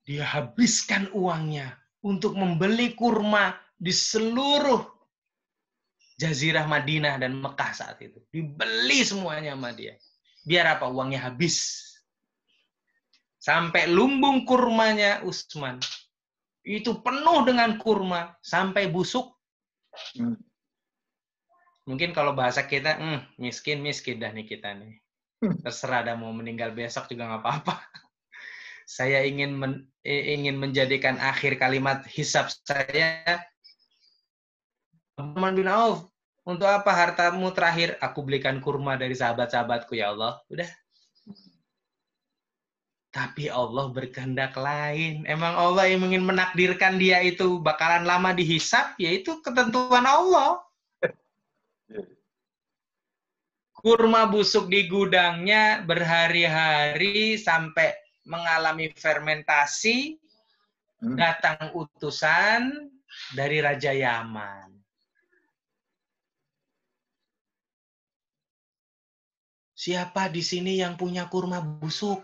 Dia habiskan uangnya untuk membeli kurma di seluruh Jazirah Madinah dan Mekah saat itu. Dibeli semuanya sama dia. Biar apa? Uangnya habis. Sampai lumbung kurmanya Utsman. Itu penuh dengan kurma. Sampai busuk. Mungkin kalau bahasa kita, miskin dah nih kita nih. Terserah dah mau meninggal besok juga nggak apa-apa. Saya ingin menjadikan akhir kalimat hisab saya, Abdurrahman bin Auf, untuk apa hartamu terakhir? Aku belikan kurma dari sahabat-sahabatku, ya Allah. Udah. Tapi Allah berkehendak lain. Emang Allah yang ingin menakdirkan dia itu bakalan lama dihisab, yaitu ketentuan Allah. Kurma busuk di gudangnya berhari-hari sampai mengalami fermentasi, datang utusan dari Raja Yaman. Siapa di sini yang punya kurma busuk?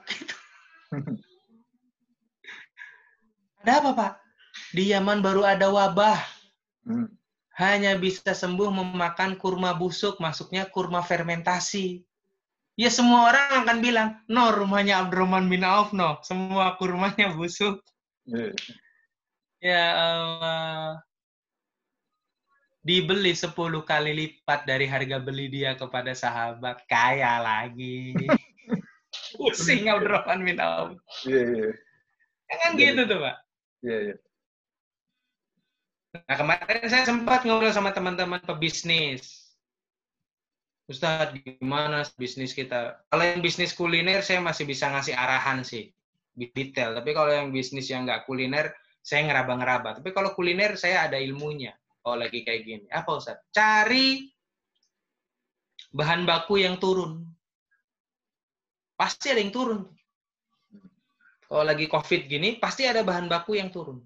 Ada apa, Pak? Di Yaman baru ada wabah. Hanya bisa sembuh memakan kurma busuk, masuknya kurma fermentasi. Ya semua orang akan bilang, no, rumahnya Abdurrahman bin Auf, no. Semua kurmanya busuk. Ya Allah. Dibeli 10 kali lipat dari harga beli dia kepada sahabat. Kaya lagi. Pusing Abdurrahman bin Auf. Iya. Kan gitu tuh, Pak. Iya. Nah, kemarin saya sempat ngobrol sama teman-teman pebisnis. Ustadz, gimana bisnis kita? Kalau yang bisnis kuliner, saya masih bisa ngasih arahan sih. Detail. Tapi kalau yang bisnis yang nggak kuliner, saya ngeraba-ngeraba. Tapi kalau kuliner, saya ada ilmunya. Oh, lagi kayak gini. Apa, Ustadz? Cari bahan baku yang turun. Pasti ada yang turun. Kalau lagi COVID gini, pasti ada bahan baku yang turun.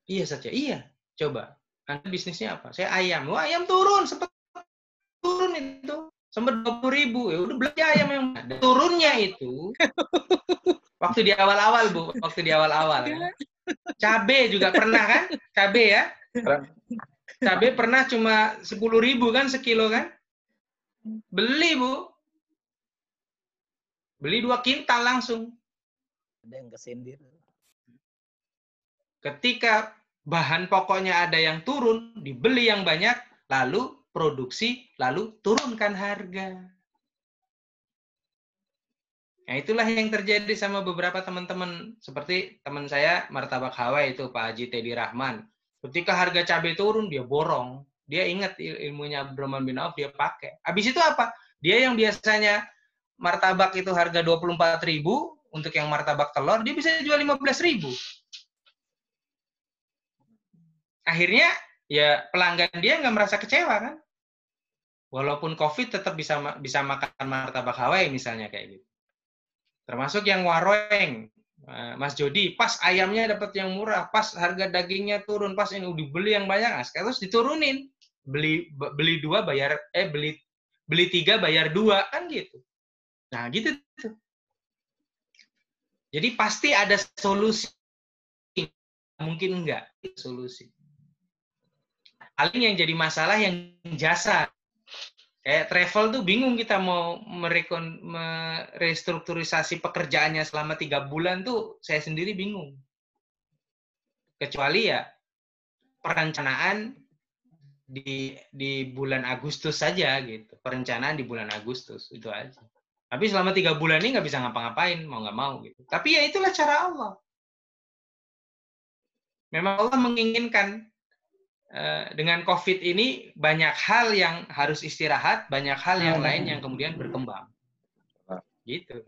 Iya saja. Iya. Coba. Anda bisnisnya apa? Saya ayam. Wah, ayam turun. Sempat turun itu. Sempat 20.000. Ya udah beli ayam yang ada. Turunnya itu waktu di awal-awal, Bu. Waktu di awal-awal. Kan? Cabe juga pernah kan? Cabe ya? Cabe pernah cuma 10.000 kan sekilo kan? Beli, Bu. Beli 2 kintal langsung. Ada yang kesindir. Ketika bahan pokoknya ada yang turun, dibeli yang banyak, lalu produksi, lalu turunkan harga. Nah, itulah yang terjadi sama beberapa teman-teman. Seperti teman saya, Martabak Hawa itu, Pak Haji Teddy Rahman. Ketika harga cabai turun, dia borong. Dia ingat ilmunya Abdurrahman bin Auf, dia pakai. Habis itu apa? Dia yang biasanya martabak itu harga 24.000, untuk yang martabak telur, dia bisa jual 15.000. Akhirnya ya pelanggan dia nggak merasa kecewa kan? Walaupun COVID tetap bisa makan martabak Hawaii misalnya kayak gitu. Termasuk yang wareng, Mas Jody, pas ayamnya dapat yang murah, pas harga dagingnya turun, pas ini dibeli yang banyak, terus diturunin, beli dua bayar beli tiga bayar dua kan gitu. Nah gitu tuh. Jadi pasti ada solusi, mungkin enggak solusi. Paling yang jadi masalah yang jasa. Kayak travel tuh bingung kita mau merestrukturisasi pekerjaannya selama 3 bulan tuh saya sendiri bingung. Kecuali ya perencanaan di bulan Agustus saja gitu. Perencanaan di bulan Agustus itu aja. Tapi selama 3 bulan ini nggak bisa ngapa-ngapain, mau nggak mau gitu. Tapi ya itulah cara Allah. Memang Allah menginginkan dengan COVID ini banyak hal yang harus istirahat, banyak hal yang lain yang kemudian berkembang. Gitu.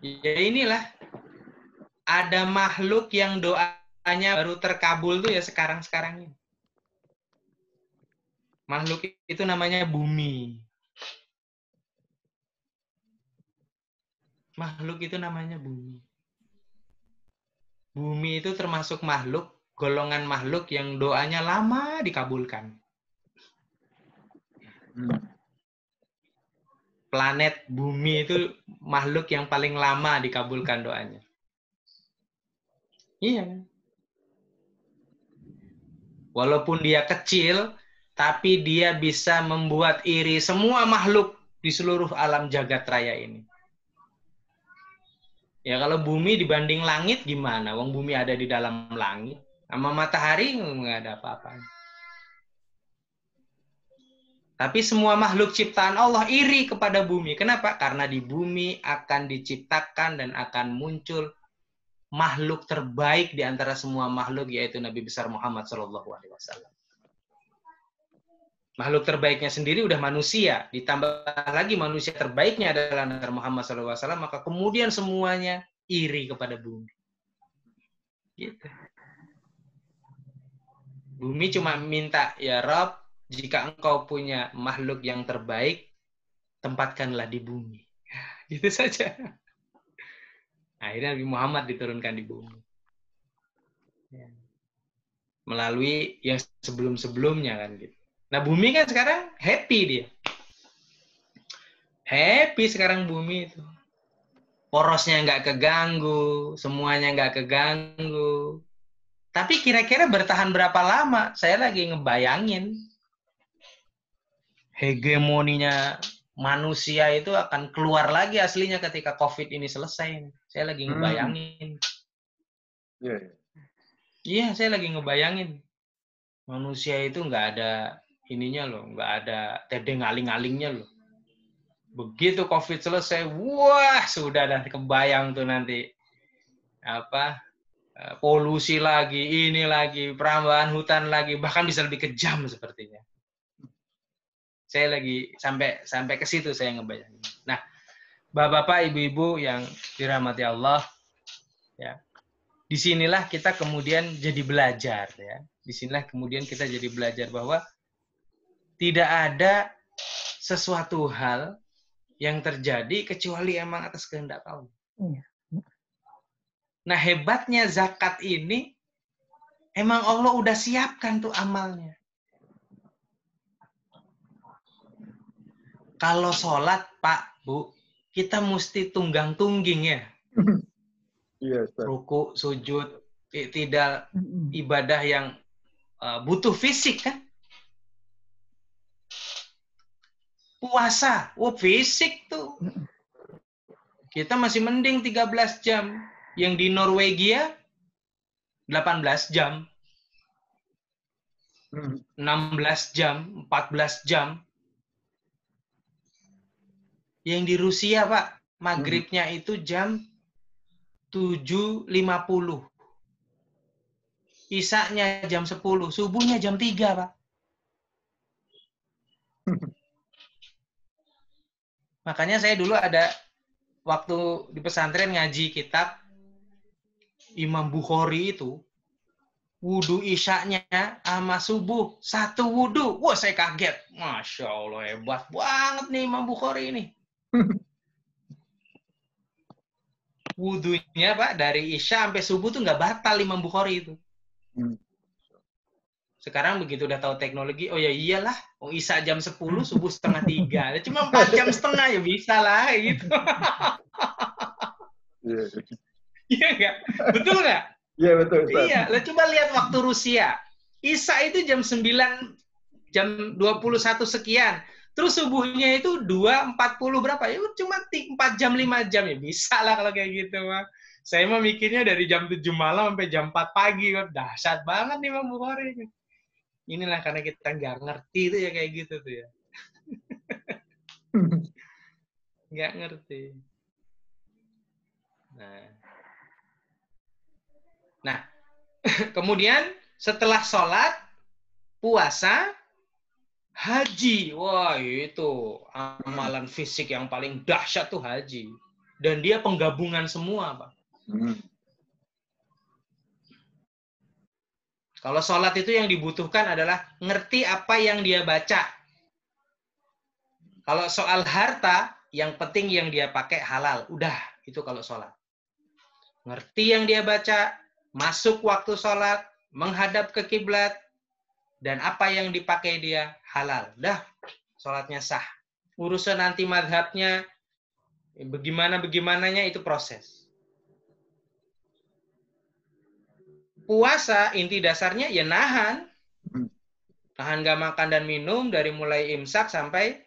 Ya inilah, ada makhluk yang doanya baru terkabul tuh ya sekarang-sekarang ini. Makhluk itu namanya bumi. Makhluk itu namanya bumi. Bumi itu termasuk makhluk, golongan makhluk yang doanya lama dikabulkan. Planet bumi itu makhluk yang paling lama dikabulkan doanya. Iya. Walaupun dia kecil, tapi dia bisa membuat iri semua makhluk di seluruh alam jagat raya ini. Ya kalau bumi dibanding langit gimana? Wong bumi ada di dalam langit. Sama matahari nggak ada apa-apa. Tapi semua makhluk ciptaan Allah iri kepada bumi. Kenapa? Karena di bumi akan diciptakan dan akan muncul makhluk terbaik di antara semua makhluk, yaitu Nabi besar Muhammad SAW. Makhluk terbaiknya sendiri udah manusia, ditambah lagi manusia terbaiknya adalah Nabi Muhammad SAW, maka kemudian semuanya iri kepada bumi. Gitu. Bumi cuma minta, ya Rabb, jika engkau punya makhluk yang terbaik, tempatkanlah di bumi. Gitu saja. Akhirnya Nabi Muhammad diturunkan di bumi. Melalui yang sebelum-sebelumnya kan gitu. Nah bumi kan sekarang happy dia. Happy sekarang bumi itu. Porosnya nggak keganggu, semuanya nggak keganggu. Tapi kira-kira bertahan berapa lama? Saya lagi ngebayangin. Hegemoninya manusia itu akan keluar lagi aslinya ketika COVID ini selesai. Saya lagi ngebayangin. Iya, saya lagi ngebayangin. Manusia itu nggak ada ininya loh, nggak ada tedeng aling-alingnya loh. Begitu COVID selesai, wah sudah dah kebayang tuh nanti apa polusi lagi, ini lagi, perambahan hutan lagi, bahkan bisa lebih kejam sepertinya. Saya lagi sampai ke situ saya ngebayangin. Nah, Bapak-bapak, ibu-ibu yang dirahmati Allah, ya. Disinilah kita kemudian jadi belajar, ya. Disinilah kemudian kita jadi belajar bahwa tidak ada sesuatu hal yang terjadi kecuali emang atas kehendak Allah. Nah, hebatnya zakat ini emang Allah udah siapkan tuh amalnya. Kalau sholat, Pak, Bu, kita mesti tunggang-tungging ya. Iya, Ustaz. Ruku, sujud, tidak ibadah yang butuh fisik kan? Puasa, fisik tuh. Kita masih mending 13 jam. Yang di Norwegia 18 jam. 16 jam, 14 jam. Yang di Rusia, Pak, maghribnya itu jam 7.50. Isaknya jam 10, subuhnya jam 3, Pak. Makanya saya dulu ada waktu di pesantren ngaji kitab Imam Bukhari itu wudu isyanya sama subuh satu wudu. Wah, saya kaget. Masya Allah, hebat banget nih Imam Bukhari ini. Wudunya Pak dari isya sampai subuh tuh nggak batal Imam Bukhari itu. Sekarang begitu udah tahu teknologi, oh ya iyalah, oh isya jam 10, subuh setengah 3. Cuma 4 jam setengah ya bisa lah gitu. Iya nggak? Betul nggak? Iya, betul, Ustaz. Iya, lah coba lihat waktu Rusia. Isya itu jam 9, jam 21 sekian. Terus subuhnya itu 2.40 berapa? Ya cuma 4 jam, 5 jam. Ya bisa lah kalau kayak gitu, Bang. Saya mah mikirnya dari jam 7 malam sampai jam 4 pagi. Dahsyat banget nih Bang Bukhari. Inilah karena kita nggak ngerti tuh ya kayak gitu tuh ya. Nggak ngerti. Nah, kemudian setelah sholat, puasa, haji. Wah, itu amalan fisik yang paling dahsyat tuh haji. Dan dia penggabungan semua, Pak. Kalau sholat itu yang dibutuhkan adalah ngerti apa yang dia baca. Kalau soal harta, yang penting yang dia pakai halal. Udah, itu kalau sholat. Ngerti yang dia baca, masuk waktu sholat, menghadap ke kiblat, dan apa yang dipakai dia halal. Dah, sholatnya sah. Urusan nanti madhabnya, bagaimana-bagaimananya itu proses. Puasa, inti dasarnya ya nahan. Nahan gak makan dan minum dari mulai imsak sampai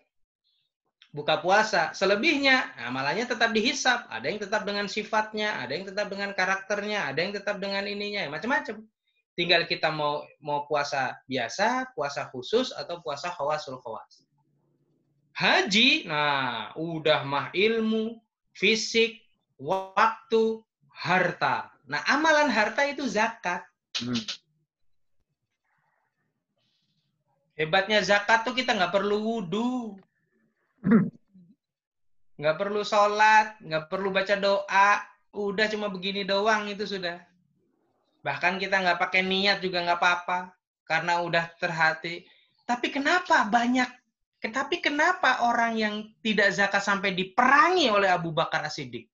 buka puasa. Selebihnya, amalannya tetap dihisap. Ada yang tetap dengan sifatnya, ada yang tetap dengan karakternya, ada yang tetap dengan ininya, macam-macam. Tinggal kita mau puasa biasa, puasa khusus, atau puasa khawasul khawas. Haji, nah udah mah ilmu, fisik, waktu, harta. Nah amalan harta itu zakat. Hebatnya zakat tuh kita nggak perlu wudhu. Nggak perlu sholat, nggak perlu baca doa. Udah cuma begini doang itu sudah. Bahkan kita nggak pakai niat juga nggak apa-apa. Karena udah terhati. Tapi kenapa orang yang tidak zakat sampai diperangi oleh Abu Bakar As-Siddiq?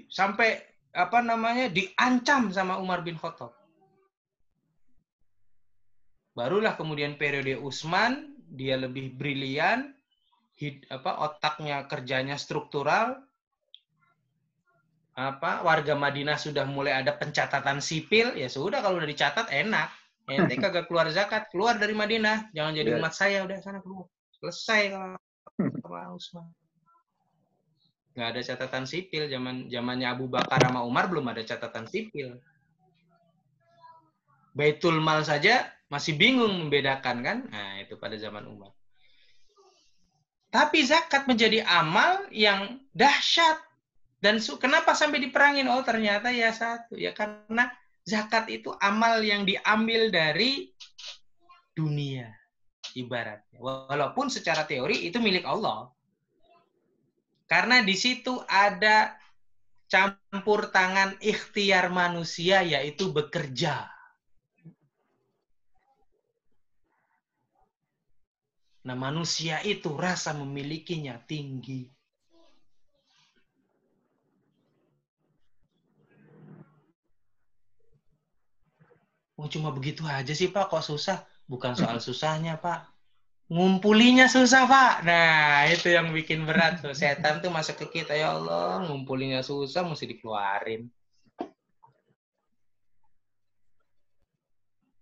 Sampai diancam sama Umar bin Khattab. Barulah kemudian periode Utsman, dia lebih brilian, otaknya kerjanya struktural. Warga Madinah sudah mulai ada pencatatan sipil, ya sudah kalau udah dicatat enak. Ente kagak keluar zakat, keluar dari Madinah, jangan jadi umat saya, udah sana keluar. Selesai kalau Utsman. Nggak ada catatan sipil, zamannya Abu Bakar sama Umar belum ada catatan sipil. Baitul Mal saja masih bingung membedakan kan? Nah, itu pada zaman Umar. Tapi zakat menjadi amal yang dahsyat. Dan kenapa sampai diperangin? Oh, ternyata ya satu. Ya karena zakat itu amal yang diambil dari dunia. Ibaratnya. Walaupun secara teori itu milik Allah. Karena di situ ada campur tangan ikhtiar manusia, yaitu bekerja. Nah, manusia itu rasa memilikinya tinggi. Oh, cuma begitu aja sih, Pak. Kok susah? Bukan soal susahnya, Pak. Ngumpulinya susah, Pak. Nah, itu yang bikin berat tuh. Setan tuh masuk ke kita, ya Allah, ngumpulinya susah, mesti dikeluarin.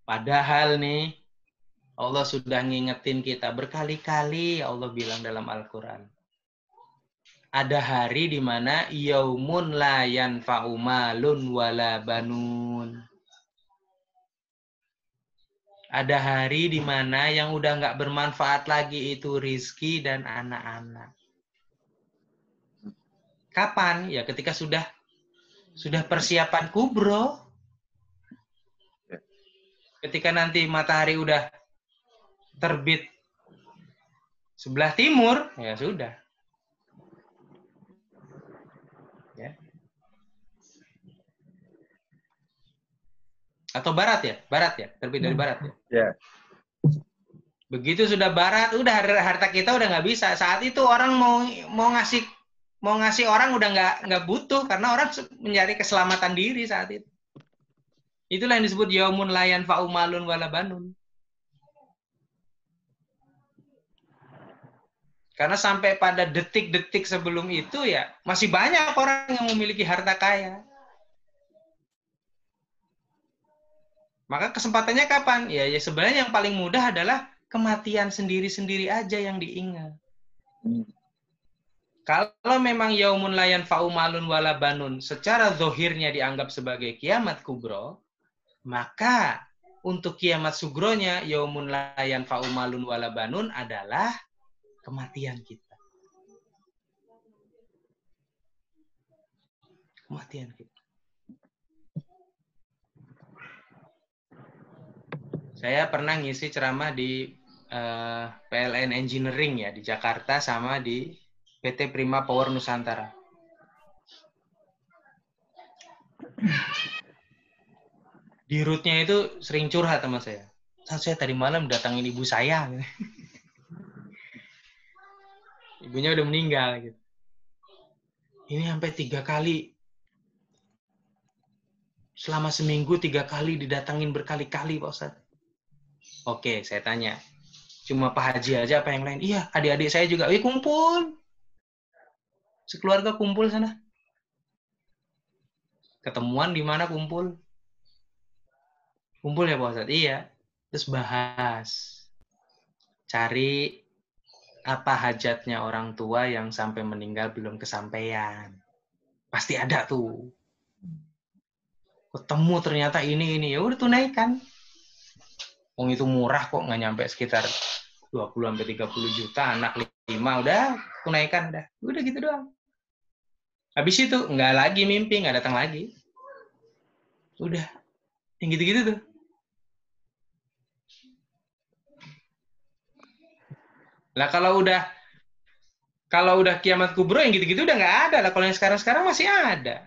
Padahal nih, Allah sudah ngingetin kita berkali-kali, Allah bilang dalam Al-Quran. Ada hari di mana yaumun la yanfa'u malun wala banun. Ada hari di mana yang udah nggak bermanfaat lagi itu rizki dan anak-anak. Kapan? Ya ketika sudah persiapan kubro. Ketika nanti matahari udah terbit sebelah timur, ya sudah. Ya. Atau barat ya? Barat ya? Terbit dari barat ya? Ya. Begitu sudah barat, udah harta kita udah nggak bisa. Saat itu orang mau ngasih orang udah nggak butuh karena orang mencari keselamatan diri saat itu. Itulah yang disebut yaumun la yanfa'u malun wala banun. Karena sampai pada detik-detik sebelum itu ya masih banyak orang yang memiliki harta kaya. Maka kesempatannya kapan? Ya sebenarnya yang paling mudah adalah kematian sendiri-sendiri aja yang diingat. Kalau memang yaumun la yanfa'u malun wala banun secara zohirnya dianggap sebagai kiamat kubro, maka untuk kiamat sugronya yaumun la yanfa'u malun wala banun adalah kematian kita. Kematian kita. Saya pernah ngisi ceramah di PLN Engineering ya di Jakarta sama di PT Prima Power Nusantara. Di rootnya itu sering curhat sama saya. Saya tadi malam datangin ibu saya. Ibunya udah meninggal. Gitu. Ini sampai 3 kali. Selama seminggu 3 kali didatangin berkali-kali Pak Ustadz. Oke, saya tanya. Cuma Pak Haji aja apa yang lain? Iya, adik-adik saya juga. Kumpul. Sekeluarga kumpul sana. Ketemuan di mana kumpul? Kumpul ya Pak Ustadz? Iya. Terus bahas. Cari apa hajatnya orang tua yang sampai meninggal belum kesampaian. Pasti ada tuh. Ketemu ternyata ini. Ya udah tunaikan. Wong itu murah kok, nggak nyampe sekitar 20-30 juta, anak 5, udah tunaikan, udah gitu doang. Habis itu nggak lagi mimpi, nggak datang lagi. Udah, yang gitu-gitu tuh. Lah kalau udah kiamat kubro yang gitu-gitu udah nggak ada lah. Kalau yang sekarang masih ada.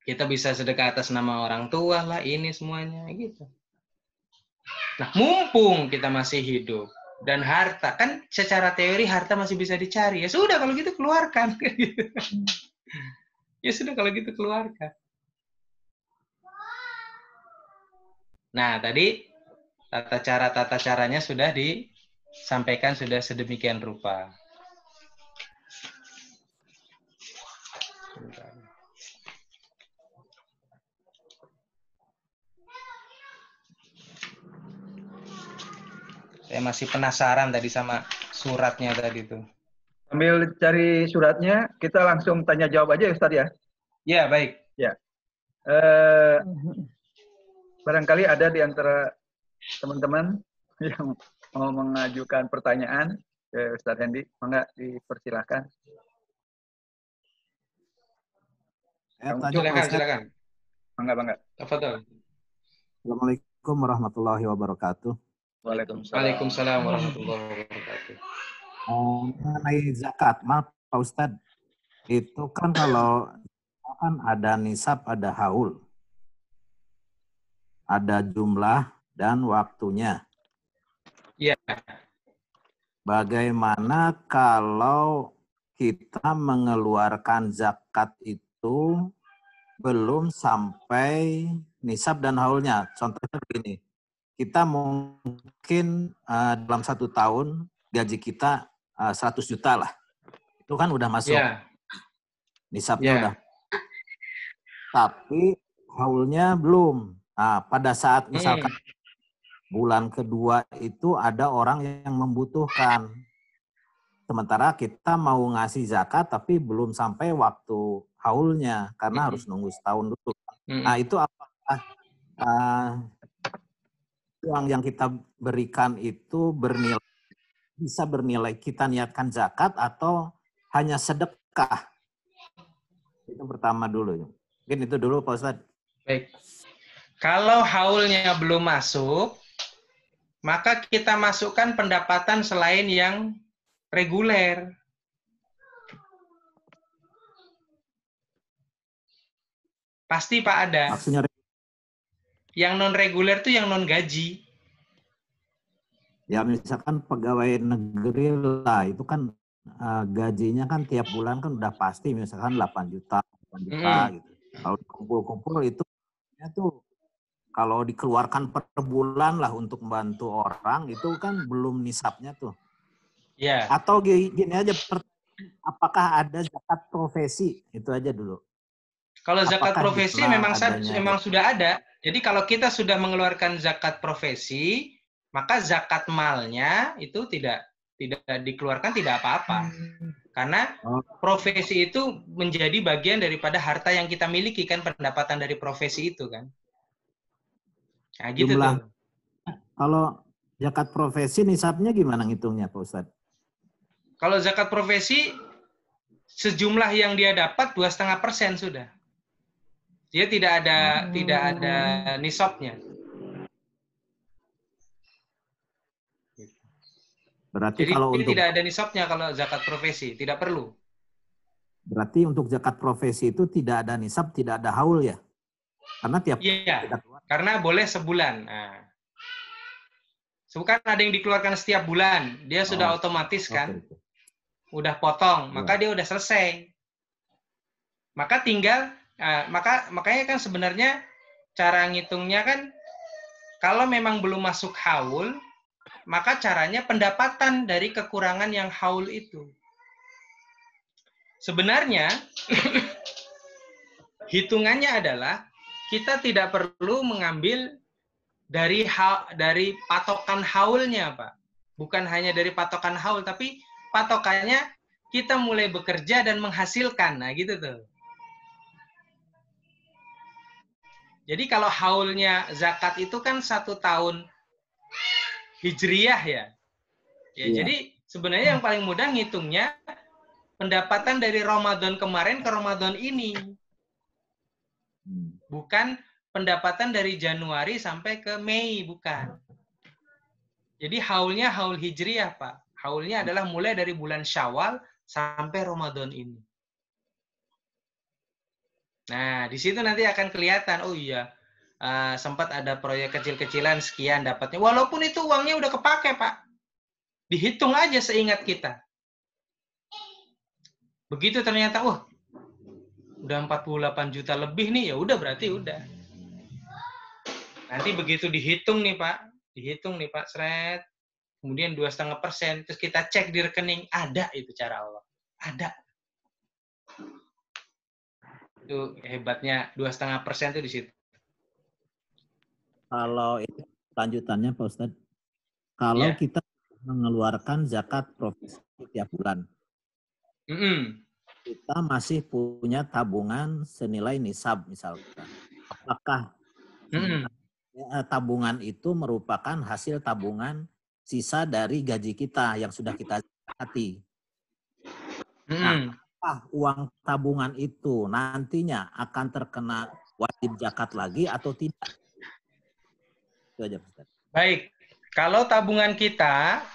Kita bisa sedekah atas nama orang tua lah, ini semuanya gitu. Nah, mumpung kita masih hidup dan harta kan secara teori harta masih bisa dicari. Ya sudah kalau gitu keluarkan. Ya sudah kalau gitu keluarkan. Nah, tadi tata caranya sudah disampaikan sudah sedemikian rupa. Saya masih penasaran tadi sama suratnya tadi tuh. Sambil cari suratnya, kita langsung tanya jawab aja ya Ustaz ya? Ya, baik. Ya. Barangkali ada di antara teman-teman yang mau mengajukan pertanyaan ke Ustaz Hendy, mangga dipersilahkan. Silakan. Mangga. Tafadhol. Assalamualaikum warahmatullahi wabarakatuh. Waalaikumsalam warahmatullahi wabarakatuh. Mengenai zakat, maaf Pak Ustadz, itu kan kalau kan ada nisab, ada haul, ada jumlah dan waktunya. Iya. Bagaimana kalau kita mengeluarkan zakat itu belum sampai nisab dan haulnya? Contohnya begini, kita mungkin dalam 1 tahun gaji kita 100 juta lah. Itu kan udah masuk. Yeah. Nisabnya udah. Tapi haulnya belum. Nah, pada saat misalkan bulan kedua itu ada orang yang membutuhkan. Sementara kita mau ngasih zakat tapi belum sampai waktu haulnya karena harus nunggu setahun dulu. Nah, itu apakah uang yang kita berikan itu bisa bernilai kita niatkan zakat atau hanya sedekah? Itu pertama dulu. Mungkin itu dulu Pak Ustadz. Baik. Kalau haulnya belum masuk, maka kita masukkan pendapatan selain yang reguler. Pasti Pak ada. Maksudnya Yang non reguler tuh yang non gaji. Ya misalkan pegawai negeri lah, itu kan gajinya kan tiap bulan kan udah pasti, misalkan 8 juta gitu. Kalau kumpul-kumpul itu kalau dikeluarkan per bulan lah untuk membantu orang, itu kan belum nisabnya tuh. Ya. Atau gini aja, apakah ada zakat profesi? Itu aja dulu. Kalau zakat Apakah profesi adanya memang sudah ada. Jadi kalau kita sudah mengeluarkan zakat profesi, maka zakat malnya itu tidak dikeluarkan, tidak apa-apa. Karena profesi itu menjadi bagian daripada harta yang kita miliki, kan, pendapatan dari profesi itu kan. Nah, gitu jumlah. tuh. Kalau zakat profesi nisabnya gimana ngitungnya Pak Ustadz? Kalau zakat profesi sejumlah yang dia dapat 2,5% sudah. Dia tidak ada nisabnya. Berarti Jadi kalau dia untuk tidak ada nisabnya kalau zakat profesi, tidak perlu. Berarti untuk zakat profesi itu tidak ada nisab, tidak ada haul ya? Karena tiap karena boleh sebulan. Nah. Bukan ada yang dikeluarkan setiap bulan, dia sudah otomatis kan, udah potong, maka dia udah selesai. Maka tinggal, makanya kan sebenarnya cara ngitungnya kan, kalau memang belum masuk haul, maka caranya pendapatan dari kekurangan yang haul itu. Sebenarnya hitungannya adalah kita tidak perlu mengambil dari patokan haulnya, Pak. Bukan hanya dari patokan haul, tapi patokannya kita mulai bekerja dan menghasilkan. Nah, gitu tuh. Jadi kalau haulnya zakat itu kan 1 tahun hijriyah ya. Jadi sebenarnya yang paling mudah ngitungnya pendapatan dari Ramadan kemarin ke Ramadan ini. Bukan pendapatan dari Januari sampai ke Mei, bukan. Jadi haulnya haul hijriyah, Pak. Haulnya adalah mulai dari bulan Syawal sampai Ramadan ini. Nah, di situ nanti akan kelihatan, oh iya, sempat ada proyek kecil-kecilan sekian dapatnya. Walaupun itu uangnya udah kepake, Pak. Dihitung aja seingat kita. Begitu ternyata, udah 48 juta lebih nih, ya udah berarti udah. Nanti begitu dihitung nih Pak, seret, kemudian 2,5%, terus kita cek di rekening, ada itu cara Allah, ada. Itu hebatnya 2,5% itu di situ. Kalau itu lanjutannya Pak Ustadz, kalau kita mengeluarkan zakat profesi tiap bulan, kita masih punya tabungan senilai nisab misalkan, apakah tabungan itu merupakan hasil tabungan sisa dari gaji kita yang sudah kita zakati. Nah, apakah uang tabungan itu nantinya akan terkena wajib zakat lagi atau tidak? Itu aja, Ustaz. Baik, kalau tabungan kita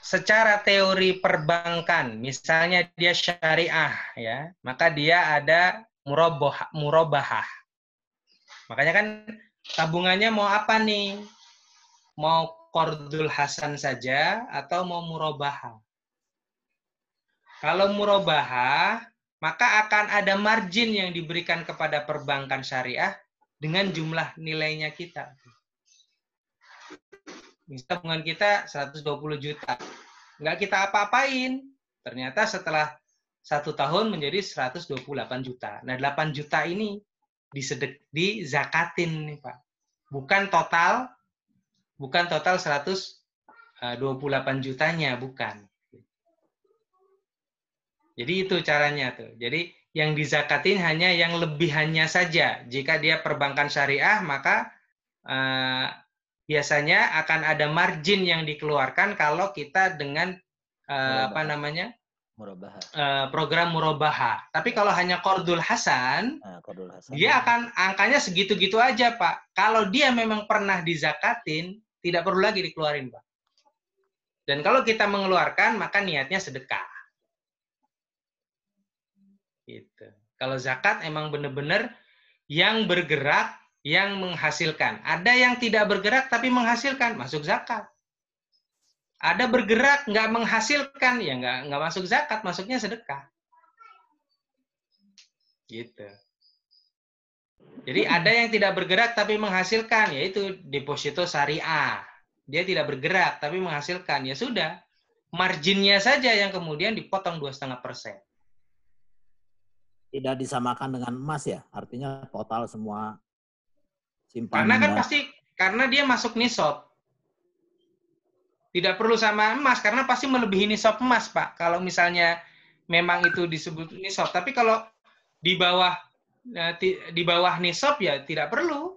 secara teori perbankan, misalnya dia syariah, ya, maka dia ada murabahah. Makanya kan tabungannya mau apa nih? Mau qardul hasan saja atau mau murabahah? Kalau murabahah, maka akan ada margin yang diberikan kepada perbankan syariah dengan jumlah nilainya kita. Misal tabungan kita 120 juta. Nggak kita apa-apain. Ternyata setelah 1 tahun menjadi 128 juta. Nah, 8 juta ini dizakatin nih, Pak. Bukan total 128 jutanya, bukan. Jadi itu caranya tuh. Jadi yang dizakatin hanya yang lebihannya saja. Jika dia perbankan syariah, maka biasanya akan ada margin yang dikeluarkan kalau kita dengan program murabahah. Tapi kalau hanya qardul hasan, dia akan angkanya segitu-gitu aja, Pak. Kalau dia memang pernah dizakatin, tidak perlu lagi dikeluarin, Pak. Dan kalau kita mengeluarkan, maka niatnya sedekah. Gitu. Kalau zakat emang benar-benar yang bergerak, yang menghasilkan. Ada yang tidak bergerak tapi menghasilkan, masuk zakat. Ada bergerak nggak menghasilkan, ya nggak masuk zakat, masuknya sedekah. Gitu. Jadi ada yang tidak bergerak tapi menghasilkan, yaitu deposito syariah. Dia tidak bergerak tapi menghasilkan, ya sudah. Marginnya saja yang kemudian dipotong 2,5%. Tidak disamakan dengan emas ya? Artinya total semua simpanan. Karena kan pasti, karena dia masuk nisab. Tidak perlu sama emas, karena pasti melebihi nisab emas, Pak. Kalau misalnya memang itu disebut nisab. Tapi kalau di bawah nisab ya tidak perlu.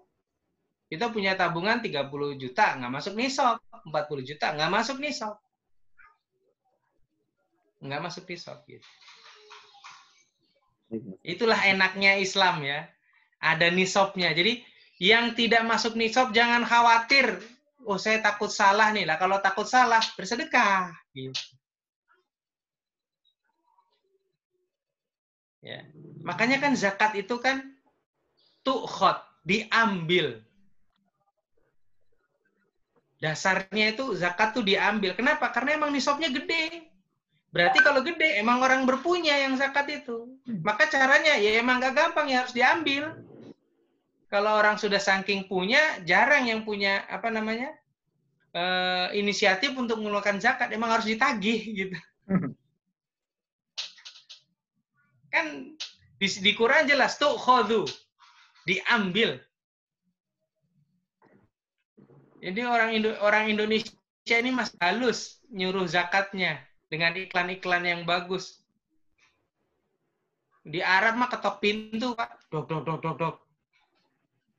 Kita punya tabungan 30 juta, nggak masuk nisab. 40 juta, nggak masuk nisab. Nggak masuk nisab. Gitu. Itulah enaknya Islam ya. Ada nisabnya. Jadi yang tidak masuk nisab jangan khawatir. Oh, saya takut salah nih. Lah kalau takut salah, bersedekah. Gitu. Ya. Makanya kan zakat itu kan tu'khad, diambil. Dasarnya itu zakat tuh diambil. Kenapa? Karena emang nisabnya gede. Berarti kalau gede, emang orang berpunya yang zakat itu. Maka caranya ya emang gak gampang, ya harus diambil. Kalau orang sudah saking punya, jarang yang punya inisiatif untuk mengeluarkan zakat. Emang harus ditagih gitu. Kan di Quran jelas tuh khodu, diambil. Jadi orang Indonesia ini masih halus nyuruh zakatnya dengan iklan-iklan yang bagus. Di Arab mah ketok pintu, Pak. Dok.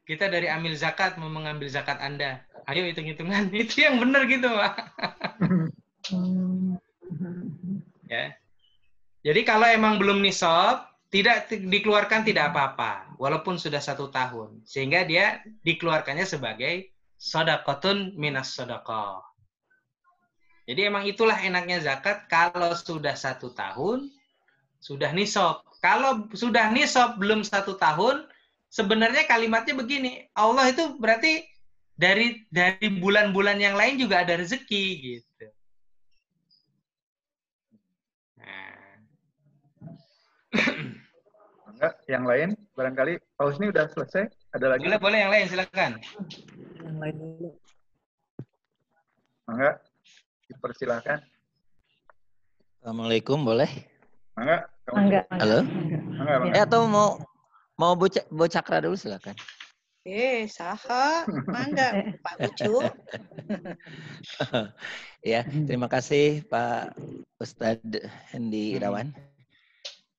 Kita dari amil zakat mau mengambil zakat Anda. Ayo hitung-hitungan. Itu yang benar gitu, Pak. Ya. Jadi kalau emang belum nisab, tidak dikeluarkan tidak apa-apa. Walaupun sudah 1 tahun. Sehingga dia dikeluarkannya sebagai shadaqatun minas shadaqah. Jadi emang itulah enaknya zakat kalau sudah 1 tahun, sudah nisab. Kalau sudah nisab belum 1 tahun, sebenarnya kalimatnya begini, Allah itu berarti dari bulan-bulan yang lain juga ada rezeki gitu. Nah. Enggak, yang lain barangkali Pak Husni udah selesai. Ada lagi? Boleh yang lain silakan. Yang lain dulu. Enggak, dipersilakan. Assalamualaikum, boleh? Enggak. Enggak. Halo? Enggak. Atau mau bocakra dulu silakan. Saha, mangga Pak Ucu. Ya, terima kasih Pak Ustadz Hendi Irawan.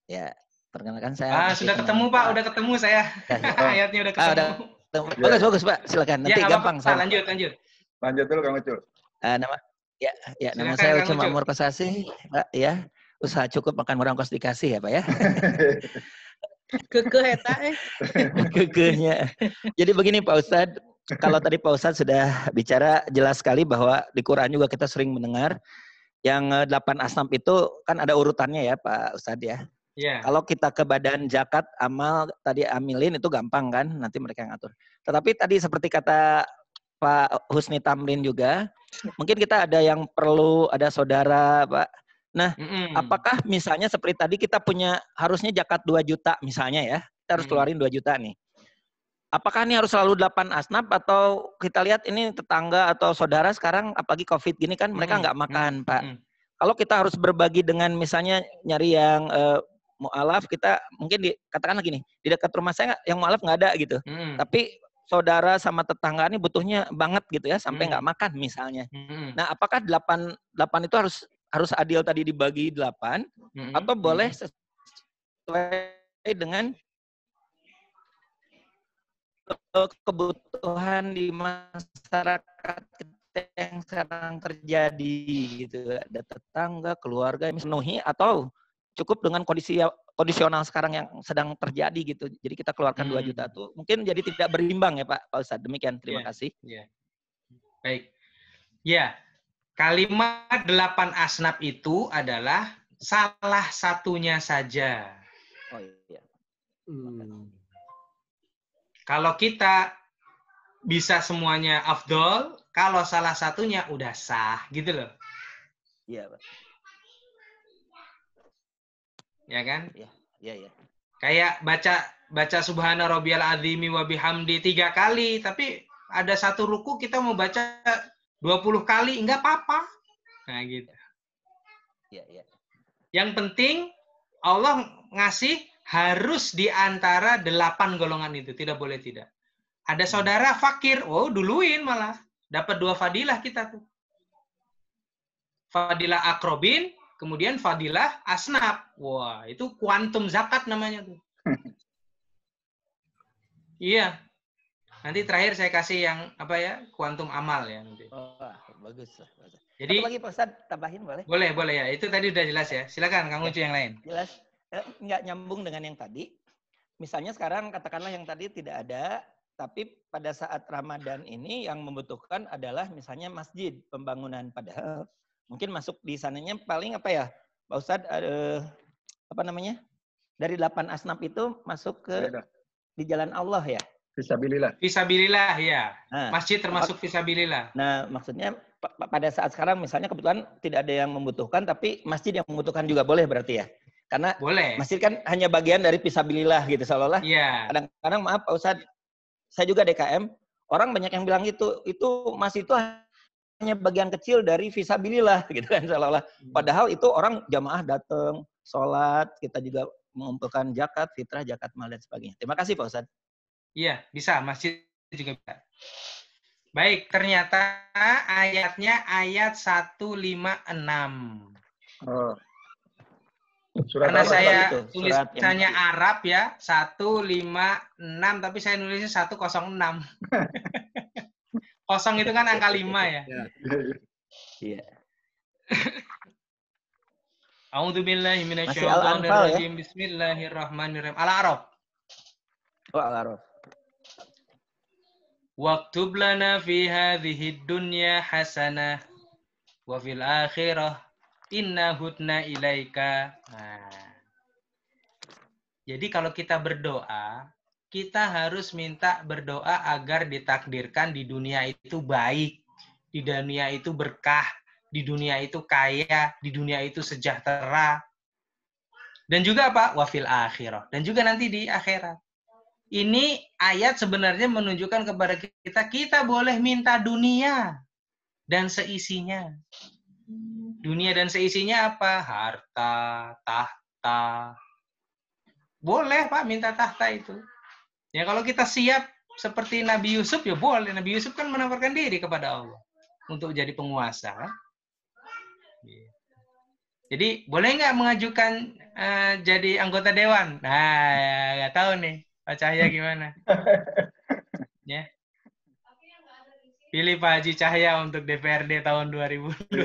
Ya, perkenalkan saya. Sudah ketemu Pak, udah ketemu saya. Ayatnya udah ketemu. Bagus Pak, silakan. Nanti gampang Pak, saya. lanjut. Lanjut dulu Kang Ucul. Nama saya Ucu Makmur Kosasi, Pak ya. Usaha cukup makan murah ongkos dikasih ya Pak ya. Kekeh eta Kekehnya. Jadi begini Pak Ustadz, kalau tadi Pak Ustadz sudah bicara jelas sekali bahwa di Quran juga kita sering mendengar yang 8 asnaf itu kan ada urutannya ya Pak Ustadz ya. Yeah. Kalau kita ke badan zakat amal tadi amilin itu gampang kan, nanti mereka ngatur. Tetapi tadi seperti kata Pak Husni Tamrin juga, mungkin kita ada yang perlu ada saudara Pak. Nah, apakah misalnya seperti tadi kita punya harusnya zakat 2 juta misalnya ya, kita harus keluarin 2 juta nih. Apakah ini harus selalu 8 asnaf atau kita lihat ini tetangga atau saudara sekarang apalagi COVID gini kan mereka nggak makan Pak. Kalau kita harus berbagi dengan misalnya nyari yang mu'alaf, kita mungkin katakanlah gini, di dekat rumah saya yang mu'alaf nggak ada gitu. Tapi saudara sama tetangga ini butuhnya banget gitu ya, sampai nggak makan misalnya. Nah, apakah 8 itu harus adil tadi dibagi 8 atau boleh sesuai dengan kebutuhan di masyarakat yang sekarang terjadi gitu. Ada tetangga, keluarga yang memenuhi atau cukup dengan kondisional sekarang yang sedang terjadi gitu. Jadi kita keluarkan 2 juta tuh mungkin jadi tidak berimbang ya Pak Ustadz. Demikian, terima kasih. Baik. Ya. Kalimat 8 asnaf itu adalah salah satunya saja. Oh iya. Kalau kita bisa semuanya afdol, kalau salah satunya udah sah, gitu loh. Iya, Pak. Ya kan? Iya. Kayak baca subhana rabbiyal azimi wa bihamdi 3 kali, tapi ada satu ruku kita mau baca 20 kali, enggak apa-apa. Nah, gitu. Iya. Yang penting Allah ngasih harus di antara 8 golongan itu, tidak boleh tidak. Ada saudara fakir, oh duluin malah. Dapat 2 fadilah kita tuh. Fadilah akrobin, kemudian fadilah asnaf. Wah, itu kuantum zakat namanya tuh. Iya. Nanti terakhir saya kasih yang apa ya? Kuantum amal ya nanti. Wah, bagus. Jadi satu lagi Pak Ustadz, tambahin boleh? Boleh ya. Itu tadi udah jelas ya. Silakan Kang Ucu yang lain. Jelas. Nggak nyambung dengan yang tadi. Misalnya sekarang katakanlah yang tadi tidak ada, tapi pada saat Ramadan ini yang membutuhkan adalah misalnya masjid pembangunan, padahal mungkin masuk di sananya paling apa ya, Pak Ustadz, apa namanya? Dari 8 asnaf itu masuk ke di jalan Allah ya. Fisabilillah. Fisabilillah ya. Nah, Masjid termasuk fisabilillah. Nah, maksudnya pada saat sekarang misalnya kebetulan tidak ada yang membutuhkan, tapi masjid yang membutuhkan juga boleh berarti ya? Karena boleh. Masjid kan hanya bagian dari fisabilillah gitu, seolah-olah. Iya. Kadang-kadang maaf Pak Ustadz, saya juga DKM, orang banyak yang bilang itu masjid itu hanya bagian kecil dari fisabilillah gitu kan, seolah-olah. Padahal itu orang jamaah datang, sholat, kita juga mengumpulkan zakat, fitrah, zakat mal dan sebagainya. Terima kasih Pak Ustadz. Iya, bisa. Masjid juga bisa. Baik, ternyata ayatnya ayat 156. Oh. Surat Karena apa, saya itu? tulisannya Arab ya, 156, tapi saya nulisnya 106. Kosong itu kan angka 5 ya. Iya. A'udzubillahi Al-Anfal minasyaitonirrajim. Bismillahirrahmanirrahim. Al-A'raf. Al-A'raf. Waktub lana fi hadhihi dunya hasanah wa fil akhirah inna hudna ilaika. Nah. Jadi kalau kita berdoa, kita harus minta berdoa agar ditakdirkan di dunia itu baik, di dunia itu berkah, di dunia itu kaya, di dunia itu sejahtera. Dan juga apa? Wa fil akhirah. Dan juga nanti di akhirat. Ini ayat sebenarnya menunjukkan kepada kita boleh minta dunia dan seisinya. Dunia dan seisinya apa? Harta, tahta. Boleh Pak minta tahta itu. Ya kalau kita siap seperti Nabi Yusuf ya boleh. Nabi Yusuf kan menawarkan diri kepada Allah untuk jadi penguasa. Jadi boleh nggak mengajukan jadi anggota dewan? Nah, nggak tahu nih. Pak Cahya gimana? Ya. Pilih Pak Haji Cahya untuk DPRD tahun 2024.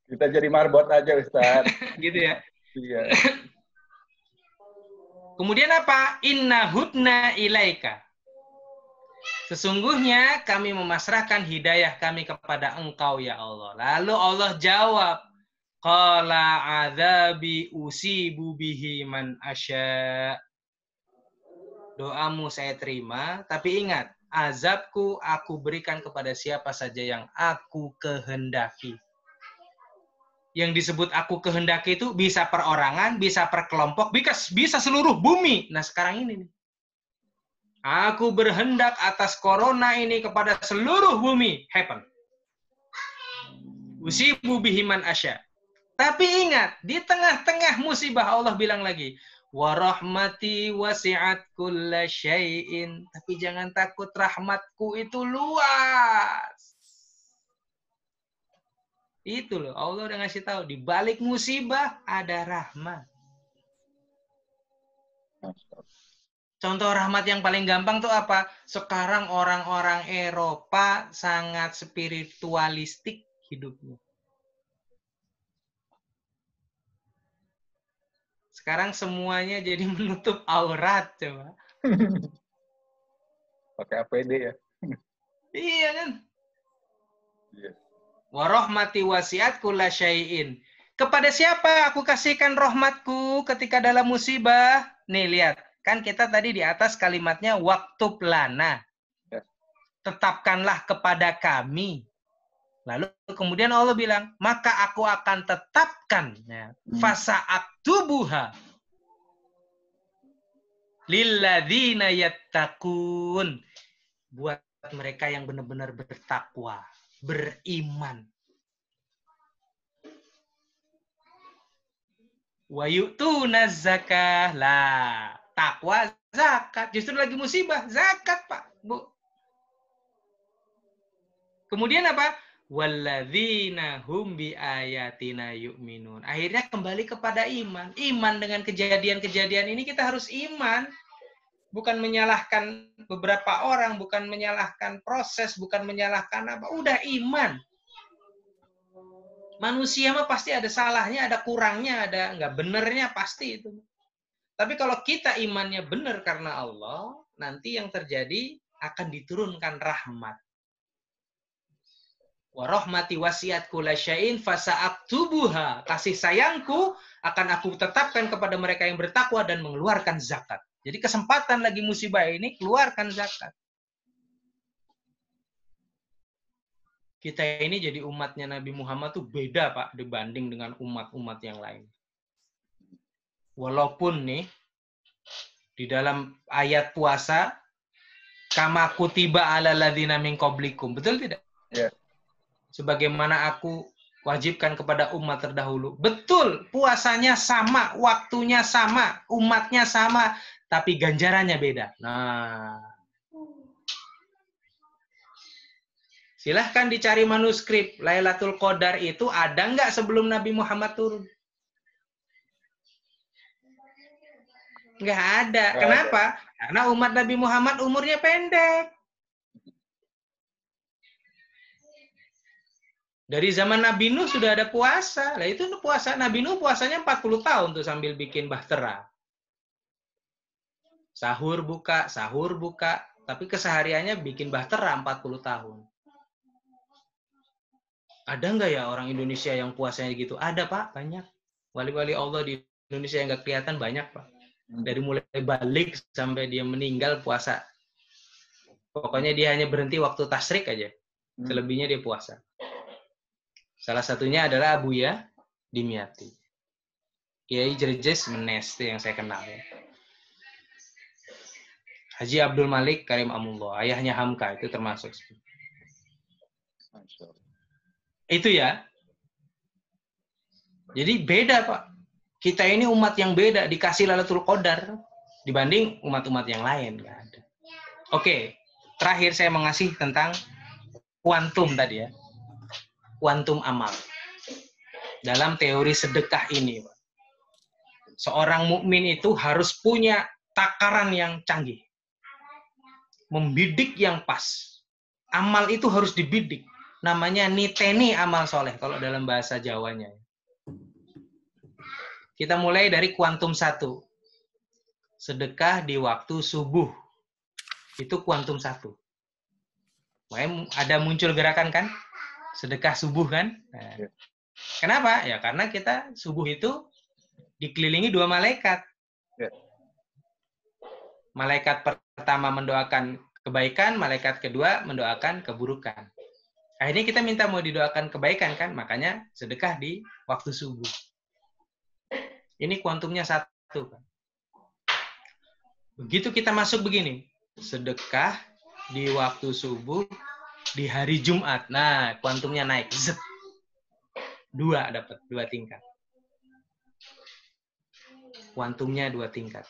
Kita jadi marbot aja, Ustaz. Gitu ya. Iya. Kemudian apa? Inna hudna ilaika. Sesungguhnya kami memasrahkan hidayah kami kepada Engkau ya Allah. Lalu Allah jawab, qala adzabi usibu bihi man asya. Doamu saya terima, tapi ingat, azabku aku berikan kepada siapa saja yang aku kehendaki. Yang disebut aku kehendaki itu bisa perorangan, bisa per kelompok, bisa seluruh bumi. Nah sekarang ini nih. Aku berhendak atas corona ini kepada seluruh bumi. Happen. Usibu bihi man asya. Tapi ingat, di tengah-tengah musibah Allah bilang lagi, wa rahmati wasi'at kulla syai'in. Tapi jangan takut, rahmatku itu luas. Itu loh, Allah udah ngasih tahu, di balik musibah ada rahmat. Contoh rahmat yang paling gampang tuh apa? Sekarang orang-orang Eropa sangat spiritualistik hidupnya. Sekarang semuanya jadi menutup aurat, coba. Pakai APD ya. Iya kan? Iya. Wa rahmati wasi'at kulla syai'in. Kepada siapa aku kasihkan rahmatku ketika dalam musibah? Nih lihat, Kan kita tadi di atas kalimatnya waktu pelana. Ya. Tetapkanlah kepada kami. Lalu kemudian Allah bilang, maka aku akan tetapkan. Ya, fasa'aktubuha lilladzina yattaqun. Buat mereka yang benar-benar bertakwa, beriman. Wa yu'tuna zakah. Lah, takwa zakat. Justru lagi musibah, zakat, Pak, Bu. Kemudian apa? Walladzina hum bi ayatina yu'minun. Akhirnya kembali kepada iman. Iman dengan kejadian-kejadian ini kita harus iman. Bukan menyalahkan beberapa orang, bukan menyalahkan proses, bukan menyalahkan apa. Udah iman. Manusia mah pasti ada salahnya, ada kurangnya, ada nggak benernya pasti itu. Tapi kalau kita imannya benar karena Allah, nanti yang terjadi akan diturunkan rahmat. Wa rahmati wasiat kullasyai'in fasa'aktubuha. Kasih sayangku akan aku tetapkan kepada mereka yang bertakwa dan mengeluarkan zakat. Jadi kesempatan lagi musibah ini, keluarkan zakat. Kita ini jadi umatnya Nabi Muhammad tuh beda, Pak, dibanding dengan umat-umat yang lain. Walaupun nih, di dalam ayat puasa, kama kutiba ala ladzina min qablikum. Betul tidak? Ya. Sebagaimana aku wajibkan kepada umat terdahulu. Betul, puasanya sama, waktunya sama, umatnya sama, tapi ganjarannya beda. Nah, silahkan dicari manuskrip Lailatul Qadar itu ada nggak sebelum Nabi Muhammad turun? Nggak ada. Kenapa? Karena umat Nabi Muhammad umurnya pendek. Dari zaman Nabi Nuh sudah ada puasa. Lah itu puasa Nabi Nuh puasanya 40 tahun tuh sambil bikin bahtera. Sahur buka. Tapi kesehariannya bikin bahtera 40 tahun. Ada nggak ya orang Indonesia yang puasanya gitu? Ada, Pak, banyak. Wali-wali Allah di Indonesia yang nggak kelihatan banyak, Pak. Dari mulai balik sampai dia meninggal puasa. Pokoknya dia hanya berhenti waktu tasyrik aja. Selebihnya dia puasa. Salah satunya adalah Abuya Dimyati. Kiai Jerjes Menes, itu yang saya kenal. Ya. Haji Abdul Malik Karim Amullah, ayahnya Hamka, itu termasuk. Itu ya. Jadi beda, Pak. Kita ini umat yang beda, dikasih Lailatul Qadar dibanding umat-umat yang lain. Nggak ada. Oke, terakhir saya mengasih tentang kuantum tadi ya. Kuantum amal. Dalam teori sedekah ini, Pak. Seorang mukmin itu harus punya takaran yang canggih. Membidik yang pas. Amal itu harus dibidik. Namanya niteni amal soleh kalau dalam bahasa Jawanya. Kita mulai dari kuantum 1. Sedekah di waktu subuh. Itu kuantum 1. Makanya ada muncul gerakan kan? Sedekah subuh kan? Nah, kenapa? Ya karena kita subuh itu dikelilingi 2 malaikat. Malaikat pertama mendoakan kebaikan, malaikat kedua mendoakan keburukan. Akhirnya kita minta mau didoakan kebaikan kan? Makanya sedekah di waktu subuh. Ini kuantumnya 1. Begitu kita masuk begini. Sedekah di waktu subuh di hari Jumat. Nah, kuantumnya naik. Zet. 2 dapat, 2 tingkat. Kuantumnya 2 tingkat.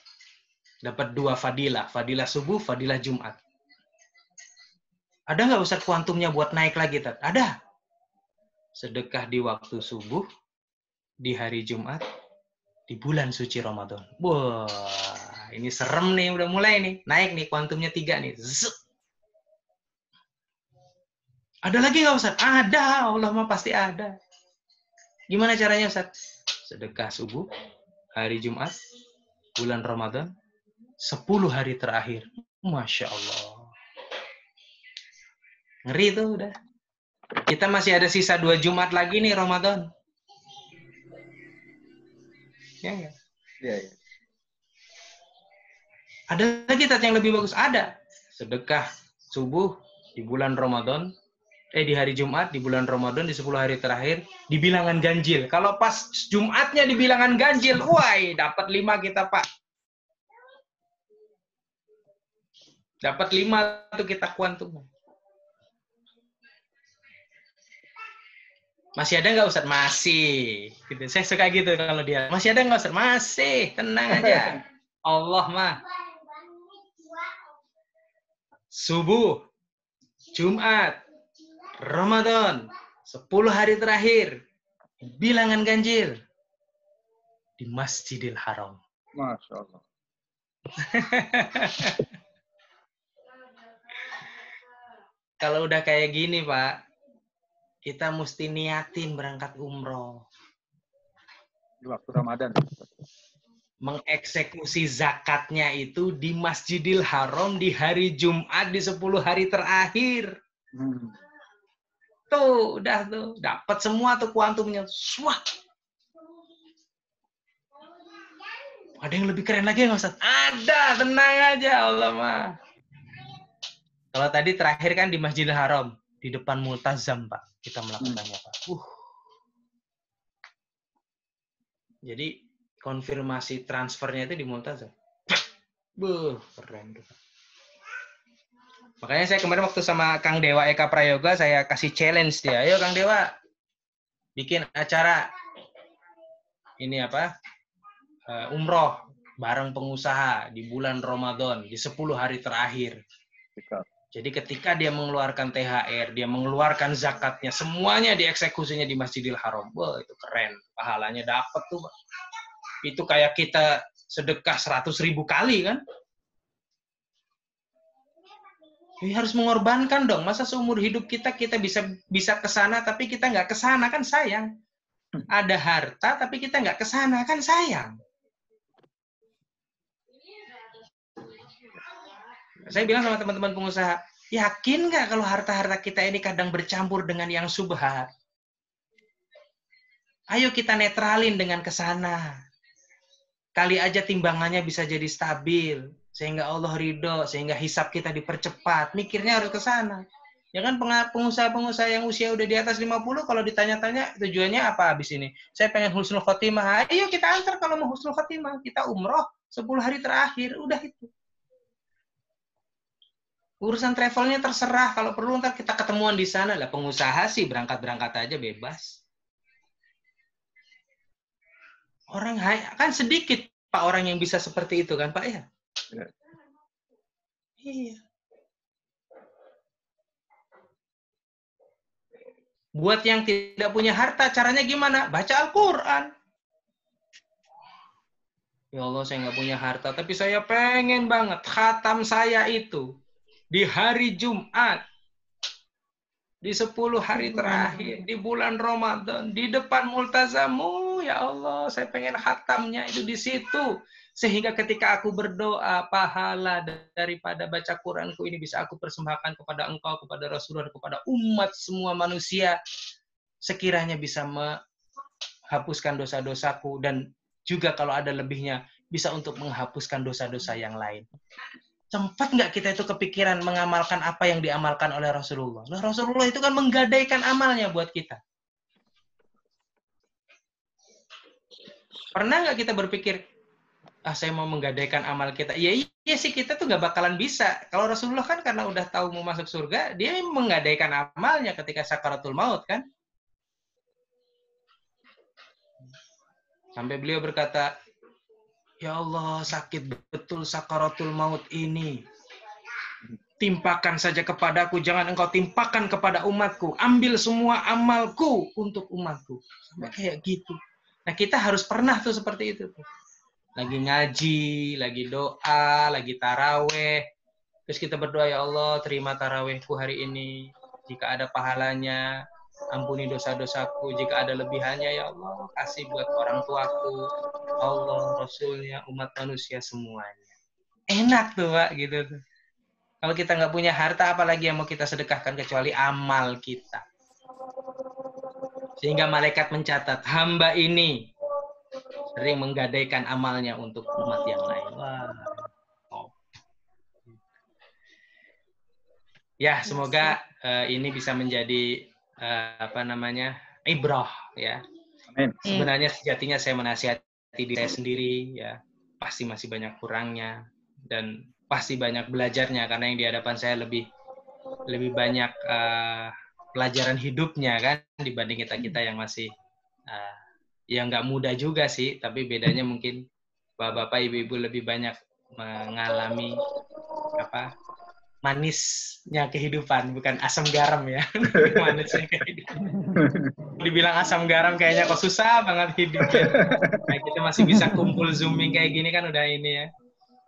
Dapat 2 fadilah. Fadilah subuh, fadilah Jumat. Ada nggak Ustaz kuantumnya buat naik lagi? Ada. Sedekah di waktu subuh, di hari Jumat, di bulan suci Ramadan. Wah, ini serem nih, udah mulai nih. Naik nih, kuantumnya 3 nih. Zzz. Ada lagi nggak Ustaz? Ada, Allah mah pasti ada. Gimana caranya Ustaz? Sedekah subuh, hari Jumat, bulan Ramadan, 10 hari terakhir. Masya Allah. Ngeri tuh udah. Kita masih ada sisa 2 Jumat lagi nih Ramadan. Ya, ya. Iya, iya. Ada lagi tat yang lebih bagus, ada. Sedekah subuh di bulan Ramadan, di hari Jumat di bulan Ramadan di 10 hari terakhir di bilangan ganjil. Kalau pas Jumatnya di bilangan ganjil, wah, dapat 5 kita, Pak. Dapat 5 tuh kita kuantum. Masih ada nggak Ustadz? Masih. Gitu. Saya suka gitu kalau dia. Masih ada nggak Ustadz? Masih. Tenang aja. Allah mah. Subuh, Jumat, Ramadan, 10 hari terakhir, bilangan ganjil di Masjidil Haram. Masya Allah. Kalau udah kayak gini, Pak, kita mesti niatin berangkat umroh. Di waktu Ramadan. Mengeksekusi zakatnya itu di Masjidil Haram di hari Jumat di 10 hari terakhir. Tuh, udah tuh. Dapat semua tuh kuantumnya. Wah. Ada yang lebih keren lagi nggak Ustaz? Ada, tenang aja Allah mah. Kalau tadi terakhir kan di Masjidil Haram. Di depan Multazam, Pak. Kita melakukannya, Pak. Jadi, konfirmasi transfernya itu di Multazam. Keren. Makanya saya kemarin waktu sama Kang Dewa Eka Prayoga, saya kasih challenge dia. Ayo Kang Dewa, bikin acara ini apa? Umroh bareng pengusaha di bulan Ramadan, di 10 hari terakhir. Jadi ketika dia mengeluarkan THR, dia mengeluarkan zakatnya, semuanya dieksekusinya di Masjidil Haram. Wah, itu keren. Pahalanya dapat tuh, Pak. Itu kayak kita sedekah 100.000 kali kan? Ini harus mengorbankan dong. Masa seumur hidup kita bisa ke sana tapi kita nggak ke sana kan sayang. Ada harta tapi kita nggak ke sana kan sayang. Saya bilang sama teman-teman pengusaha, yakin nggak kalau harta-harta kita ini kadang bercampur dengan yang subhat? Ayo kita netralin dengan ke sana. Kali aja timbangannya bisa jadi stabil, sehingga Allah ridho, sehingga hisab kita dipercepat. Mikirnya harus ke sana. Ya kan pengusaha-pengusaha yang usia udah di atas 50, kalau ditanya-tanya tujuannya apa habis ini? Saya pengen husnul khotimah. Ayo kita antar kalau mau husnul khotimah. Kita umroh 10 hari terakhir. Udah itu. Urusan travelnya terserah. Kalau perlu ntar kita ketemuan di sana. Lah pengusaha sih berangkat-berangkat aja bebas. Orang kan sedikit Pak orang yang bisa seperti itu kan Pak ya? Iya. Buat yang tidak punya harta caranya gimana? Baca Al-Qur'an. Ya Allah saya nggak punya harta tapi saya pengen banget khatam saya itu di hari Jumat di 10 hari terakhir di bulan Ramadan di depan multazamu. Ya Allah, saya pengen khatamnya itu di situ. Sehingga ketika aku berdoa, pahala daripada baca Quranku ini bisa aku persembahkan kepada Engkau, kepada Rasulullah, kepada umat semua manusia. Sekiranya bisa menghapuskan dosa-dosaku dan juga kalau ada lebihnya bisa untuk menghapuskan dosa-dosa yang lain. Sempat nggak kita itu kepikiran mengamalkan apa yang diamalkan oleh Rasulullah? Rasulullah itu kan menggadaikan amalnya buat kita. Pernah nggak kita berpikir, saya mau menggadaikan amal kita? Ya iya sih, kita tuh nggak bakalan bisa. Kalau Rasulullah kan karena udah tahu mau masuk surga, dia menggadaikan amalnya ketika sakaratul maut kan. Sampai beliau berkata, ya Allah sakit betul sakaratul maut ini. Timpakan saja kepadaku, jangan engkau timpakan kepada umatku. Ambil semua amalku untuk umatku. Sampai kayak gitu. Nah kita harus pernah tuh seperti itu. Lagi ngaji, lagi doa, lagi taraweh. Terus kita berdoa, ya Allah terima tarawehku hari ini. Jika ada pahalanya, ampuni dosa-dosaku. Jika ada lebihannya, ya Allah kasih buat orang tuaku. Allah, Rasulnya, umat manusia semuanya. Enak tuh Pak, gitu tuh. Kalau kita nggak punya harta, apalagi yang mau kita sedekahkan kecuali amal kita. Sehingga malaikat mencatat, hamba ini sering menggadaikan amalnya untuk umat yang lain. Wah, oke. Ya, semoga ini bisa menjadi ibrah ya. Amin. Sebenarnya sejatinya saya menasihati diri saya sendiri ya, pasti masih banyak kurangnya dan pasti banyak belajarnya karena yang di hadapan saya lebih banyak pelajaran hidupnya kan dibanding kita yang masih yang nggak muda juga sih, tapi bedanya mungkin bapak-bapak, ibu-ibu lebih banyak mengalami manisnya kehidupan, bukan asam garam ya. Manisnya kehidupan. Dibilang asam garam kayaknya kok susah banget hidupnya. Nah, kita masih bisa kumpul zooming kayak gini kan udah ini ya.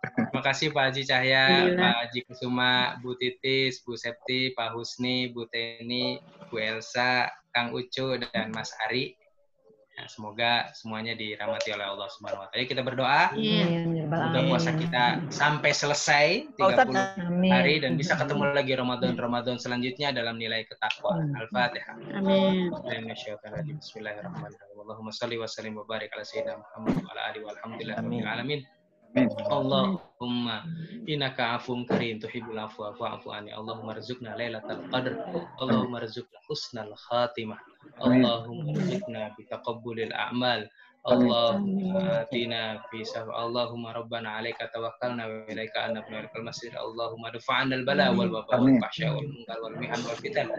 Terima kasih Pak Haji Cahya, Pak Haji Kusuma, Bu Titis, Bu Septi, Pak Husni, Bu Teni, Bu Elsa, Kang Ucu, dan Mas Ari. Ya, semoga semuanya dirahmati oleh Allah Subhanahu wa taala. Kita berdoa. Semoga puasa kita sampai selesai 30 hari dan bisa ketemu lagi Ramadan selanjutnya dalam nilai ketakwaan. Al-Fatihah. Amin. Bismillahirrahmanirrahim. Allahumma shalli wa sallim wa barik ala sayyidina Muhammad wa ala alihi walhamdulillahi rabbil alamin. Amin. Allahumma innaka afuwwun karim tuhibbul afwa fa'fu anni. Allahumma rzuqna lailatal qadr. Allahumma rzuqna husnal khatimah. Allahumma rzuqna bi taqabbulil a'mal. Allahumma atina fi sab. Allahumma rabbana 'alaika tawakkalna wa ilaika anabna wal masir. Allahumma dafa'na al bala wal waba wal fahsya wal munkar wal mihan wal fitan.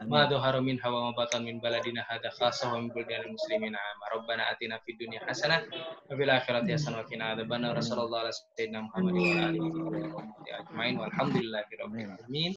Ma dhahara minha wa ma batan min baladina hadha khassa wa min buldanil muslimina. Rabbana atina fid dunya hasanah wa fil akhirati hasanah wa qina adzabannar. Sallallahu alaihi wa sallam Muhammadin wa alihi wa sahbihi ajmain walhamdulillahi rabbil alamin.